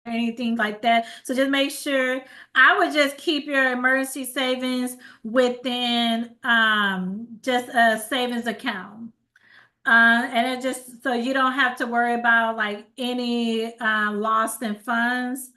anything like that. So just make sure, I would just keep your emergency savings within just a savings account. And it just, so you don't have to worry about like any loss in funds.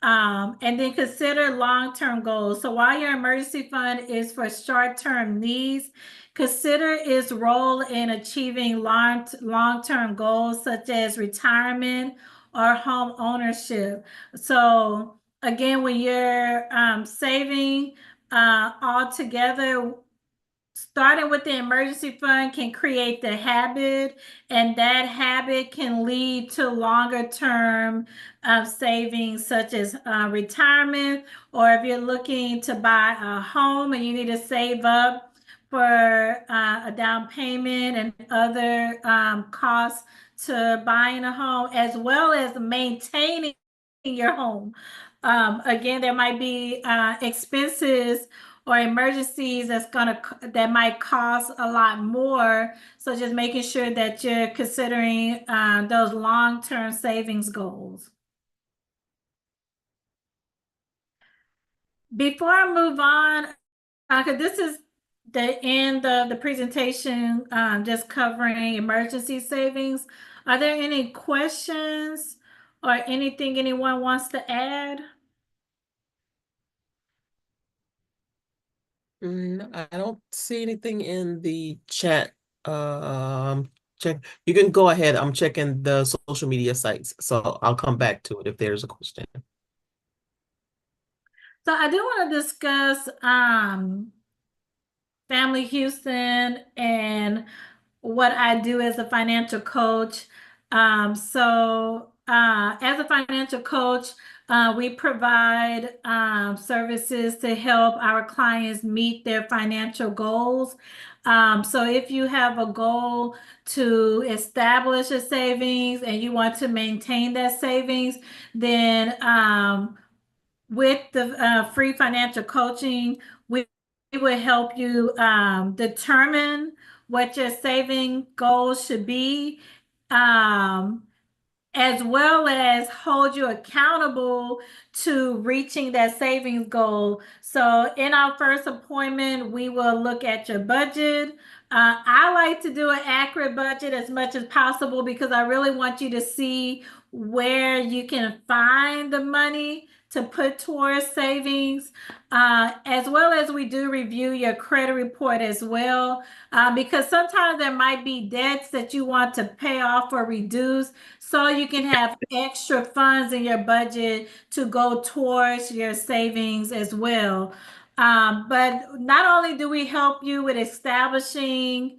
And then consider long-term goals. So while your emergency fund is for short-term needs, consider its role in achieving long-term goals such as retirement or home ownership. So again, when you're saving all together, starting with the emergency fund can create the habit, and that habit can lead to longer term savings, such as retirement, or if you're looking to buy a home and you need to save up for a down payment and other costs to buying a home, as well as maintaining your home. Again, there might be expenses or emergencies that might cost a lot more. So just making sure that you're considering those long-term savings goals. Before I move on, because this is the end of the presentation, just covering emergency savings. Are there any questions or anything anyone wants to add? I don't see anything in the chat. Check. You can go ahead. I'm checking the social media sites, so I'll come back to it if there's a question. So I do want to discuss Family Houston and what I do as a financial coach. As a financial coach, we provide services to help our clients meet their financial goals. So if you have a goal to establish a savings and you want to maintain that savings, then with the free financial coaching, we will help you determine what your saving goals should be, as well as hold you accountable to reaching that savings goal. So in our first appointment, we will look at your budget. I like to do an accurate budget as much as possible because I really want you to see where you can find the money to put towards savings, as well as we do review your credit report as well, because sometimes there might be debts that you want to pay off or reduce so you can have extra funds in your budget to go towards your savings as well. But not only do we help you with establishing,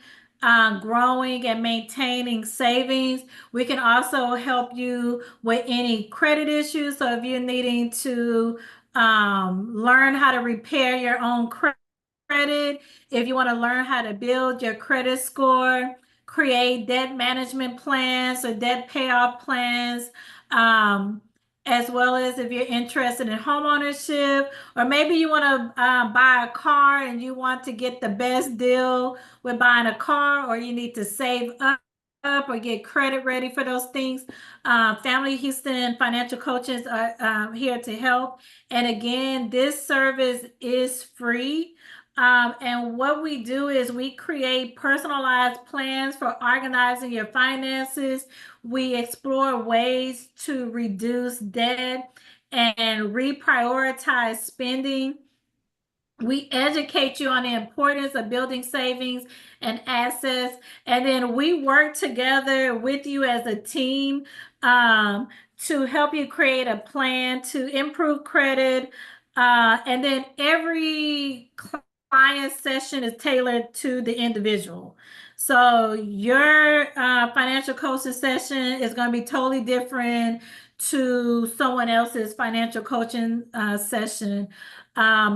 growing and maintaining savings, we can also help you with any credit issues. So if you're needing to learn how to repair your own credit, if you want to learn how to build your credit score, create debt management plans or debt payoff plans, as well as if you're interested in home ownership, or maybe you want to buy a car and you want to get the best deal with buying a car, or you need to save up or get credit ready for those things. Family Houston financial coaches are here to help. And again, this service is free. And what we do is we create personalized plans for organizing your finances. We explore ways to reduce debt and reprioritize spending. We educate you on the importance of building savings and assets, and then we work together with you as a team to help you create a plan to improve credit. And then every client session is tailored to the individual. So your financial coaching session is going to be totally different to someone else's financial coaching session,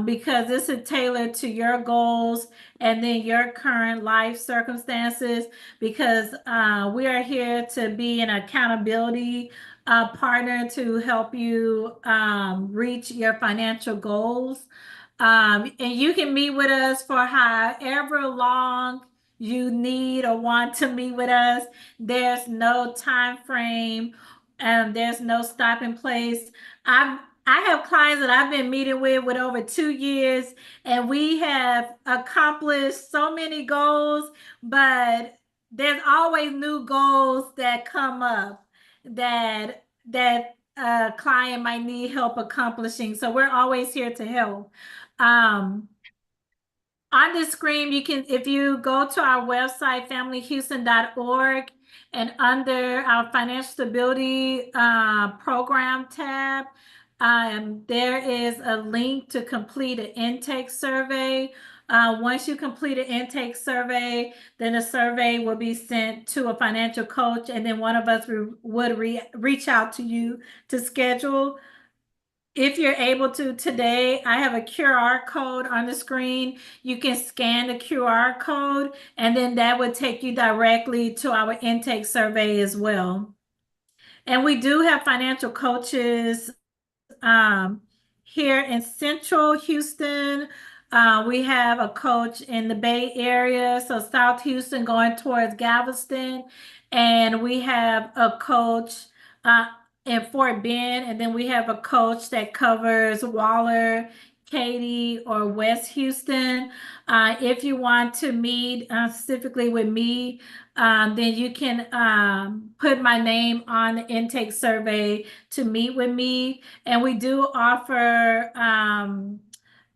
because this is tailored to your goals and then your current life circumstances, because we are here to be an accountability partner to help you reach your financial goals. And you can meet with us for however long you need or want to meet with us. There's no time frame and there's no stopping place. I have clients that I've been meeting with over 2 years, and we have accomplished so many goals, but there's always new goals that come up that a client might need help accomplishing. So we're always here to help. On the screen, you can, if you go to our website, familyhouston.org, and under our financial stability program tab, there is a link to complete an intake survey. Once you complete an intake survey, then a survey will be sent to a financial coach, and then one of us would reach out to you to schedule if you're able to today, I have a QR code on the screen. You can scan the QR code, and then that would take you directly to our intake survey as well. And we do have financial coaches um, here in Central Houston. We have a coach in the Bay Area, so South Houston going towards Galveston. And we have a coach uh, in Fort Bend, and then we have a coach that covers Waller, Katy, or West Houston. If you want to meet specifically with me, then you can put my name on the intake survey to meet with me. And we do offer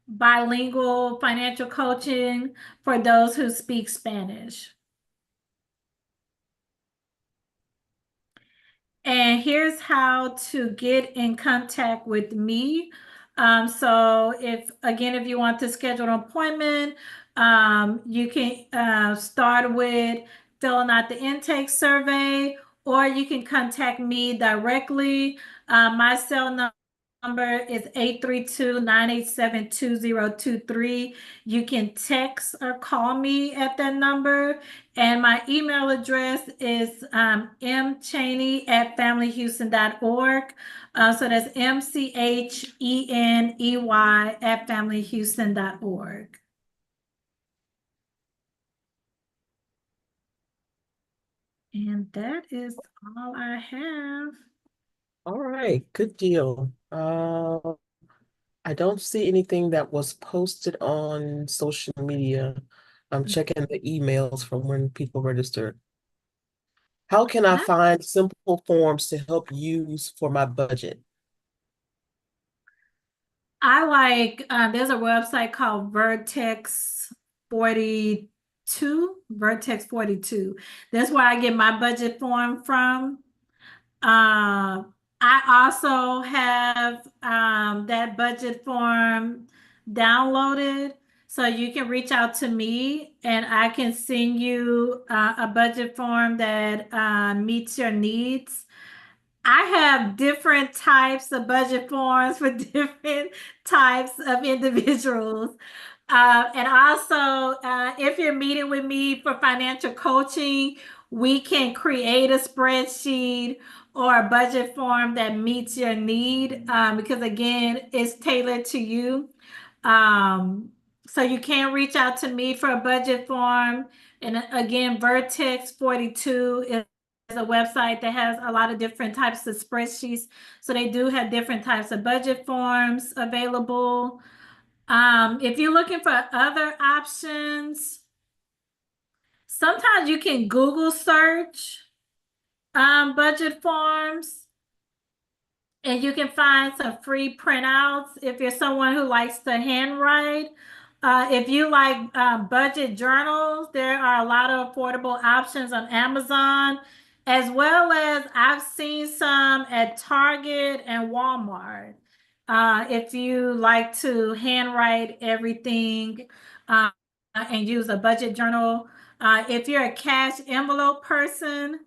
bilingual financial coaching for those who speak Spanish. And here's how to get in contact with me. So if you want to schedule an appointment, you can start with filling out the intake survey, or you can contact me directly. My cell number is 832-987-2023. You can text or call me at that number. And my email address is mchaney@familyhouston.org. So that's mcheney@familyhouston.org. And that is all I have. All right, good deal. I don't see anything that was posted on social media. I'm checking the emails from when people registered. How can I find simple forms to help use for my budget? I like, there's a website called Vertex 42, Vertex 42. That's where I get my budget form from. I also have that budget form downloaded, so you can reach out to me and I can send you a budget form that meets your needs. I have different types of budget forms for different types of individuals. And also, if you're meeting with me for financial coaching, we can create a spreadsheet or a budget form that meets your need because, again, it's tailored to you. So you can reach out to me for a budget form. And again, Vertex 42 is a website that has a lot of different types of spreadsheets. So they do have different types of budget forms available. If you're looking for other options, sometimes you can Google search budget forms and you can find some free printouts if you're someone who likes to handwrite. If you like budget journals, there are a lot of affordable options on Amazon, as well as I've seen some at Target and Walmart. If you like to handwrite everything and use a budget journal, if you're a cash envelope person,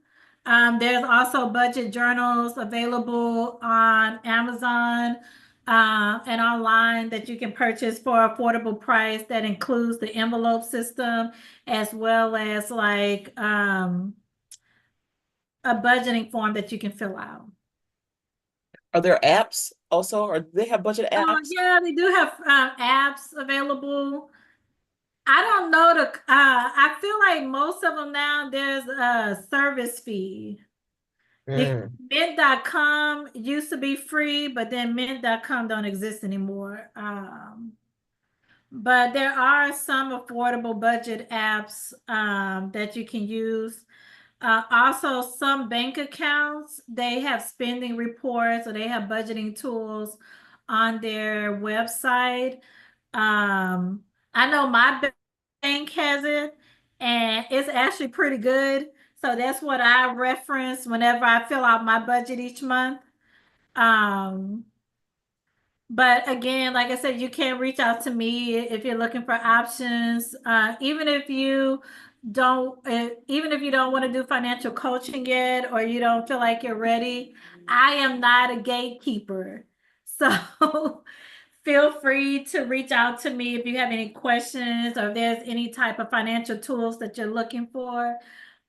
there's also budget journals available on Amazon and online that you can purchase for affordable price that includes the envelope system as well as like a budgeting form that you can fill out. Are there apps also, or do they have budget apps? Yeah, they do have apps available. I don't know I feel like most of them now there's a service fee. Mint.com used to be free, but then mint.com don't exist anymore. But there are some affordable budget apps that you can use. Also, some bank accounts, they have spending reports or they have budgeting tools on their website. I know my bank has it, and it's actually pretty good. So that's what I reference whenever I fill out my budget each month. But again, like I said, you can reach out to me if you're looking for options. Even if you don't want to do financial coaching yet, or you don't feel like you're ready, I am not a gatekeeper. So feel free to reach out to me if you have any questions or if there's any type of financial tools that you're looking for.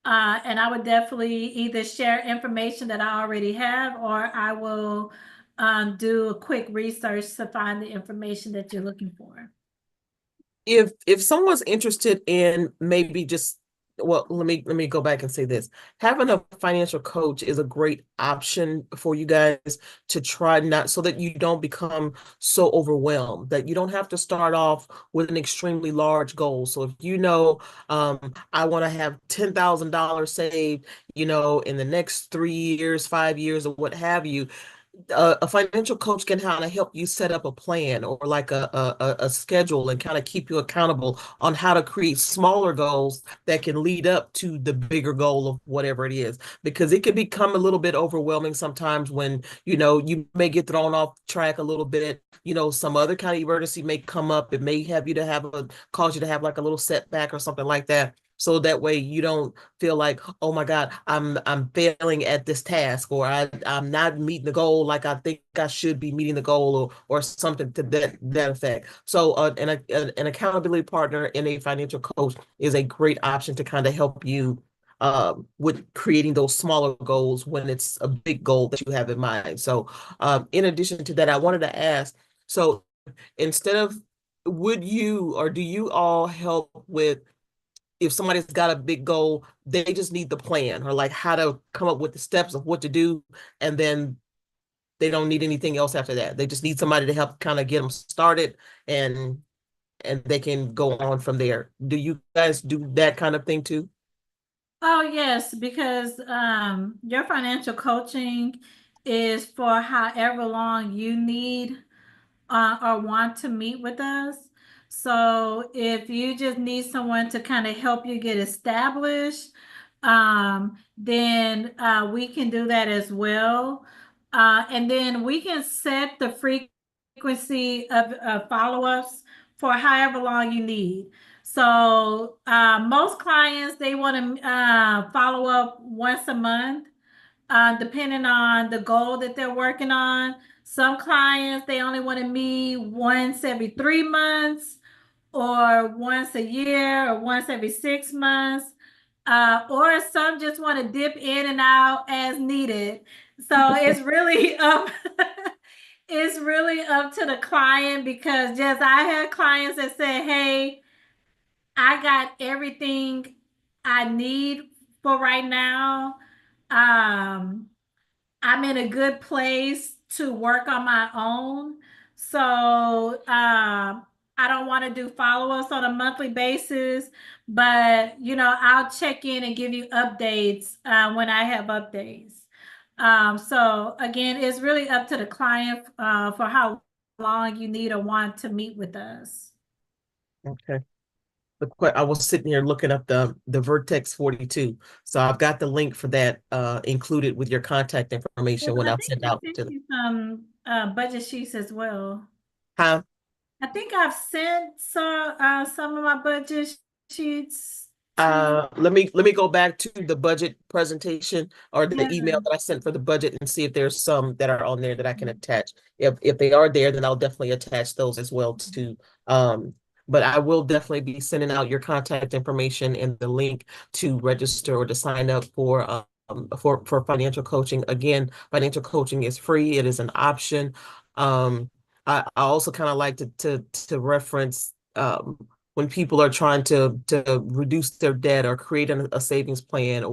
And I would definitely either share information that I already have, or I will do a quick research to find the information that you're looking for. If someone's interested in maybe just, well, let me go back and say this. Having a financial coach is a great option for you guys to try, not so that you don't become so overwhelmed, that you don't have to start off with an extremely large goal. So if you know, I want to have $10,000 saved, in the next 3 years, 5 years, or what have you, a financial coach can kind of help you set up a plan, or like a schedule, and kind of keep you accountable on how to create smaller goals that can lead up to the bigger goal of whatever it is. Because it can become a little bit overwhelming sometimes when, you may get thrown off track a little bit. Some other kind of emergency may come up. It may have you to have cause you to have like a little setback or something like that. So that way you don't feel like, oh my God, I'm failing at this task, or I'm not meeting the goal like I think I should be meeting the goal, or something to that effect. So an accountability partner and a financial coach is a great option to kind of help you with creating those smaller goals when it's a big goal that you have in mind. So in addition to that, I wanted to ask, so instead of, would you, or do you all help with, if somebody's got a big goal, they just need the plan, or like how to come up with the steps of what to do, and then they don't need anything else after that. They just need somebody to help kind of get them started, and they can go on from there. Do you guys do that kind of thing too? Oh, yes, because your financial coaching is for however long you need or want to meet with us. So if you just need someone to kind of help you get established, then we can do that as well. And then we can set the frequency of follow-ups for however long you need. So most clients, they want to follow up once a month, depending on the goal that they're working on. Some clients, they only want to meet once every 3 months, or once a year, or once every 6 months. Or some just want to dip in and out as needed. So it's really up. It's really up to the client, because just I had clients that said, hey, I got everything I need for right now. I'm in a good place to work on my own. So I don't want to do follow-ups on a monthly basis, but I'll check in and give you updates when I have updates. So again, it's really up to the client for how long you need or want to meet with us. Okay. I was sitting here looking up the Vertex 42. So I've got the link for that included with your contact Yes, information when I I think send I out sent to them. you some budget sheets as well. Huh? I think I've sent some of my budget sheets to you. Let me go back to the budget presentation, or the Yeah. email that I sent for the budget, and see if there's some that are on there that I can attach. If they are there, then I'll definitely attach those as well too. But I will definitely be sending out your contact information and the link to register or to sign up for financial coaching. Again, financial coaching is free. It is an option. I also kind of like to reference when people are trying to reduce their debt, or create a savings plan,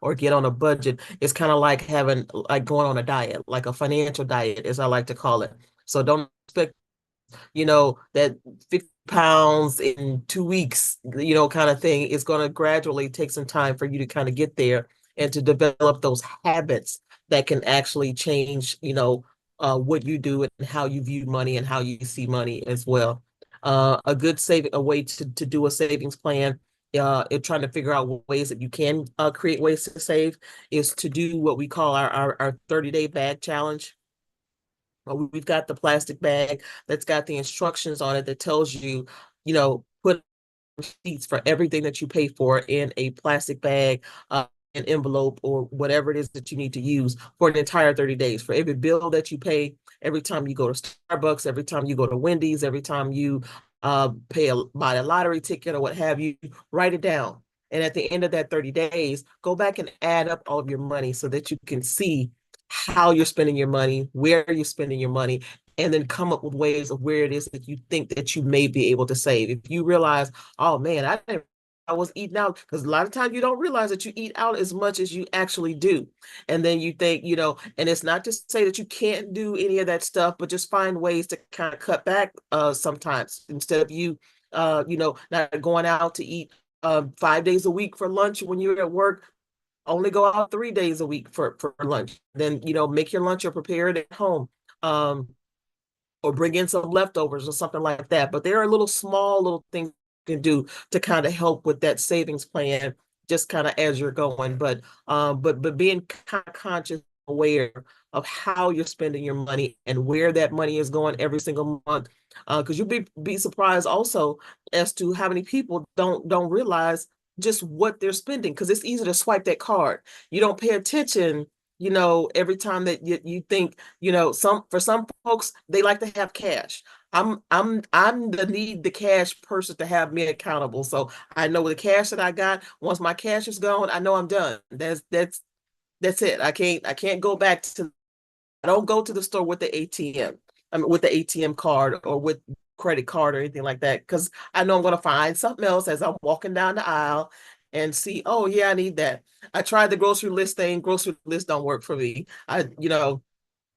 or get on a budget. It's kind of like going on a diet, like a financial diet, as I like to call it. So don't expect, that 50 pounds in 2 weeks, kind of thing. It's going to gradually take some time for you to kind of get there, and to develop those habits that can actually change, what you do and how you view money and how you see money as well. A way to do a savings plan, trying to figure out ways that you can create ways to save, is to do what we call our 30-day bag challenge. We've got the plastic bag that's got the instructions on it that tells you, put receipts for everything that you pay for in a plastic bag. an envelope or whatever it is that you need to use for an entire 30 days. For every bill that you pay, every time you go to Starbucks, every time you go to Wendy's, every time you buy a lottery ticket or what have you, write it down. And at the end of that 30 days, go back and add up all of your money so that you can see how you're spending your money, where you're spending your money, and then come up with ways of where it is that you think that you may be able to save. If you realize, oh man, I was eating out, because a lot of times you don't realize that you eat out as much as you actually do. And then you think, and it's not to say that you can't do any of that stuff, but just find ways to kind of cut back sometimes, instead of not going out to eat 5 days a week for lunch when you're at work. Only go out 3 days a week for lunch. Then, make your lunch or prepare it at home. Or bring in some leftovers or something like that. But there are small little things you can do to kind of help with that savings plan, just kind of as you're going. But being kind of conscious, aware of how you're spending your money and where that money is going every single month. Because you'll be surprised also as to how many people don't realize just what they're spending, because it's easy to swipe that card. You don't pay attention, every time that you think, for some folks, they like to have cash. I'm the cash person to have me accountable. So I know the cash that I got, once my cash is gone, I know I'm done. That's it. I can't go back to, I don't go to the store with the ATM. I mean, with the ATM card or with credit card or anything like that, because I know I'm going to find something else as I'm walking down the aisle and see, oh yeah, I need that. I tried the grocery list thing. Grocery list don't work for me.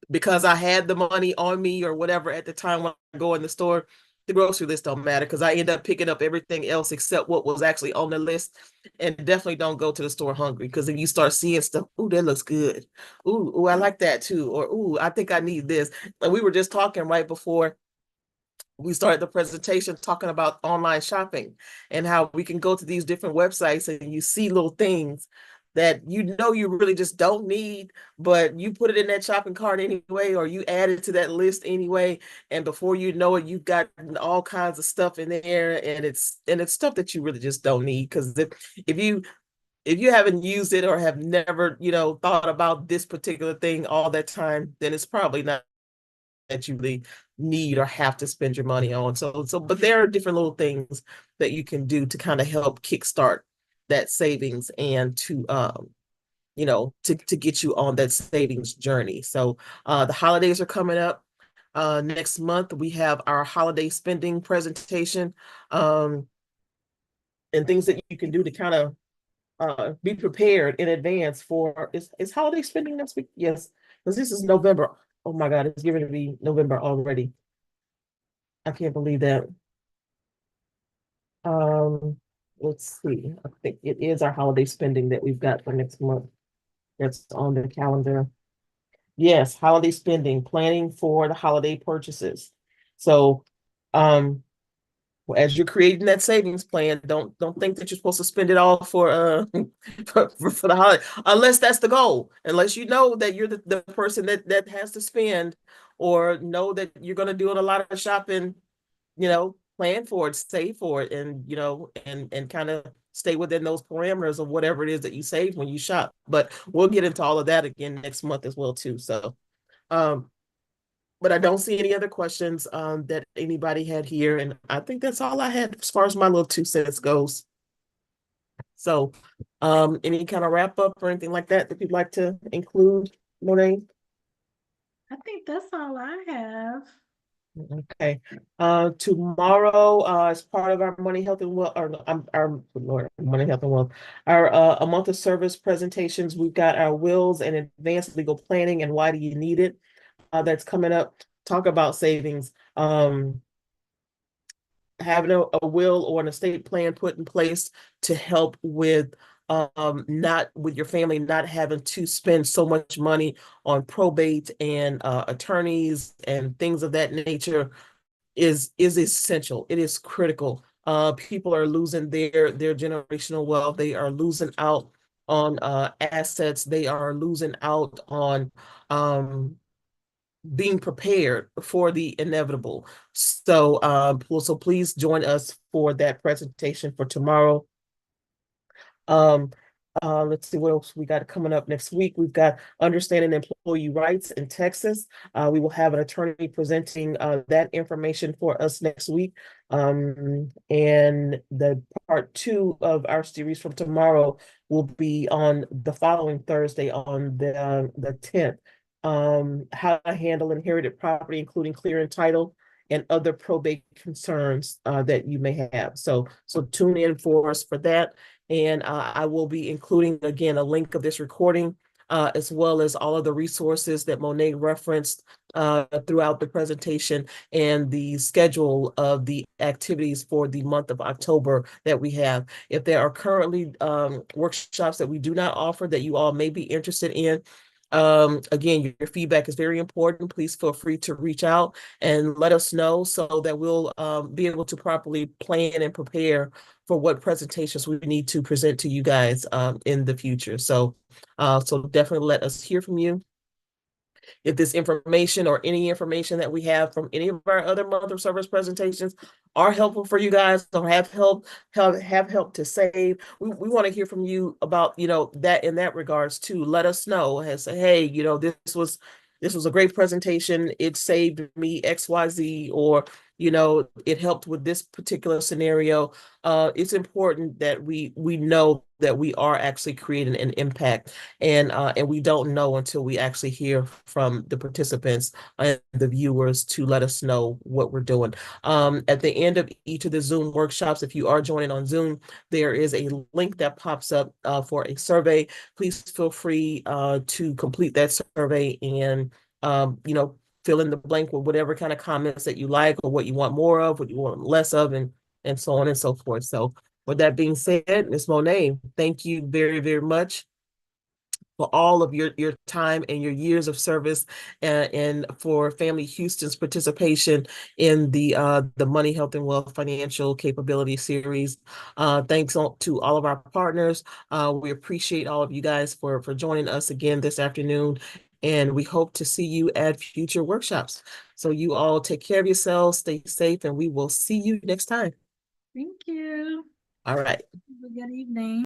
Because I had the money on me or whatever at the time when I go in the store, the grocery list don't matter, because I end up picking up everything else except what was actually on the list. And definitely don't go to the store hungry, because if you start seeing stuff, ooh, that looks good. Ooh, I like that too. Or ooh, I think I need this. And we were just talking right before we started the presentation talking about online shopping and how we can go to these different websites and you see little things that you really just don't need, but you put it in that shopping cart anyway, or you add it to that list anyway, and before you know it, you've got all kinds of stuff in there, and it's stuff that you really just don't need. Because if you haven't used it or have never thought about this particular thing all that time, then it's probably not that you really need or have to spend your money on. But there are different little things that you can do to kind of help kickstart that savings and to get you on that savings journey. So the holidays are coming up. Next month, we have our holiday spending presentation, and things that you can do to kind of be prepared in advance for, is holiday spending next week? Yes, because this is November. Oh my God, it's going to be November already. I can't believe that. Let's see. I think it is our holiday spending that we've got for next month. That's on the calendar. Yes, holiday spending, planning for the holiday purchases. So, as you're creating that savings plan, don't think that you're supposed to spend it all for for the holiday, unless that's the goal. Unless you know that you're the person that has to spend, or know that you're going to do a lot of shopping, plan for it, save for it, and and kind of stay within those parameters of whatever it is that you save when you shop. But we'll get into all of that again next month as well too. So, but I don't see any other questions that anybody had here, and I think that's all I had as far as my little 2 cents goes. So, any kind of wrap up or anything like that you'd like to include, Lorraine? I think that's all I have. Okay. Tomorrow, as part of our money, health, and wealth, or our Lord, money, health, and wealth, our a month of service presentations. We've got our wills and advanced legal planning, and why do you need it? That's coming up. Talk about savings. Having a will or an estate plan put in place to help with not with your family not having to spend so much money on probate and attorneys and things of that nature is essential. It is critical. People are losing their generational wealth. They are losing out on assets. They are losing out on being prepared for the inevitable. So please join us for that presentation for tomorrow. Let's see what else we got coming up next week. We've got Understanding Employee Rights in Texas. We will have an attorney presenting that information for us next week. And the part 2 of our series from tomorrow will be on the following Thursday on the 10th. How to handle inherited property, including clearing title and other probate concerns that you may have. So tune in for us for that. And I will be including, again, a link of this recording, as well as all of the resources that Monet referenced throughout the presentation, and the schedule of the activities for the month of October that we have. If there are currently workshops that we do not offer that you all may be interested in, again, your feedback is very important. Please feel free to reach out and let us know, so that we'll be able to properly plan and prepare for what presentations we need to present to you guys in the future. So definitely let us hear from you. If this information or any information that we have from any of our other month of service presentations are helpful for you guys, or have helped to save, we want to hear from you about, that in that regards too. Let us know and say, hey, this was a great presentation. It saved me XYZ, or it helped with this particular scenario. It's important that we know that we are actually creating an impact, and we don't know until we actually hear from the participants and the viewers to let us know what we're doing. At the end of each of the Zoom workshops, if you are joining on Zoom, there is a link that pops up for a survey. Please feel free to complete that survey and fill in the blank with whatever kind of comments that you like, or what you want more of, what you want less of, and so on and so forth. So with that being said, Ms. Monet, thank you very, very much for all of your time and your years of service, and for Family Houston's participation in the Money, Health, and Wealth Financial Capability Series. Thanks to all of our partners. We appreciate all of you guys for joining us again this afternoon, and we hope to see you at future workshops. So you all take care of yourselves, stay safe, and we will see you next time. Thank you. All right. Have a good evening.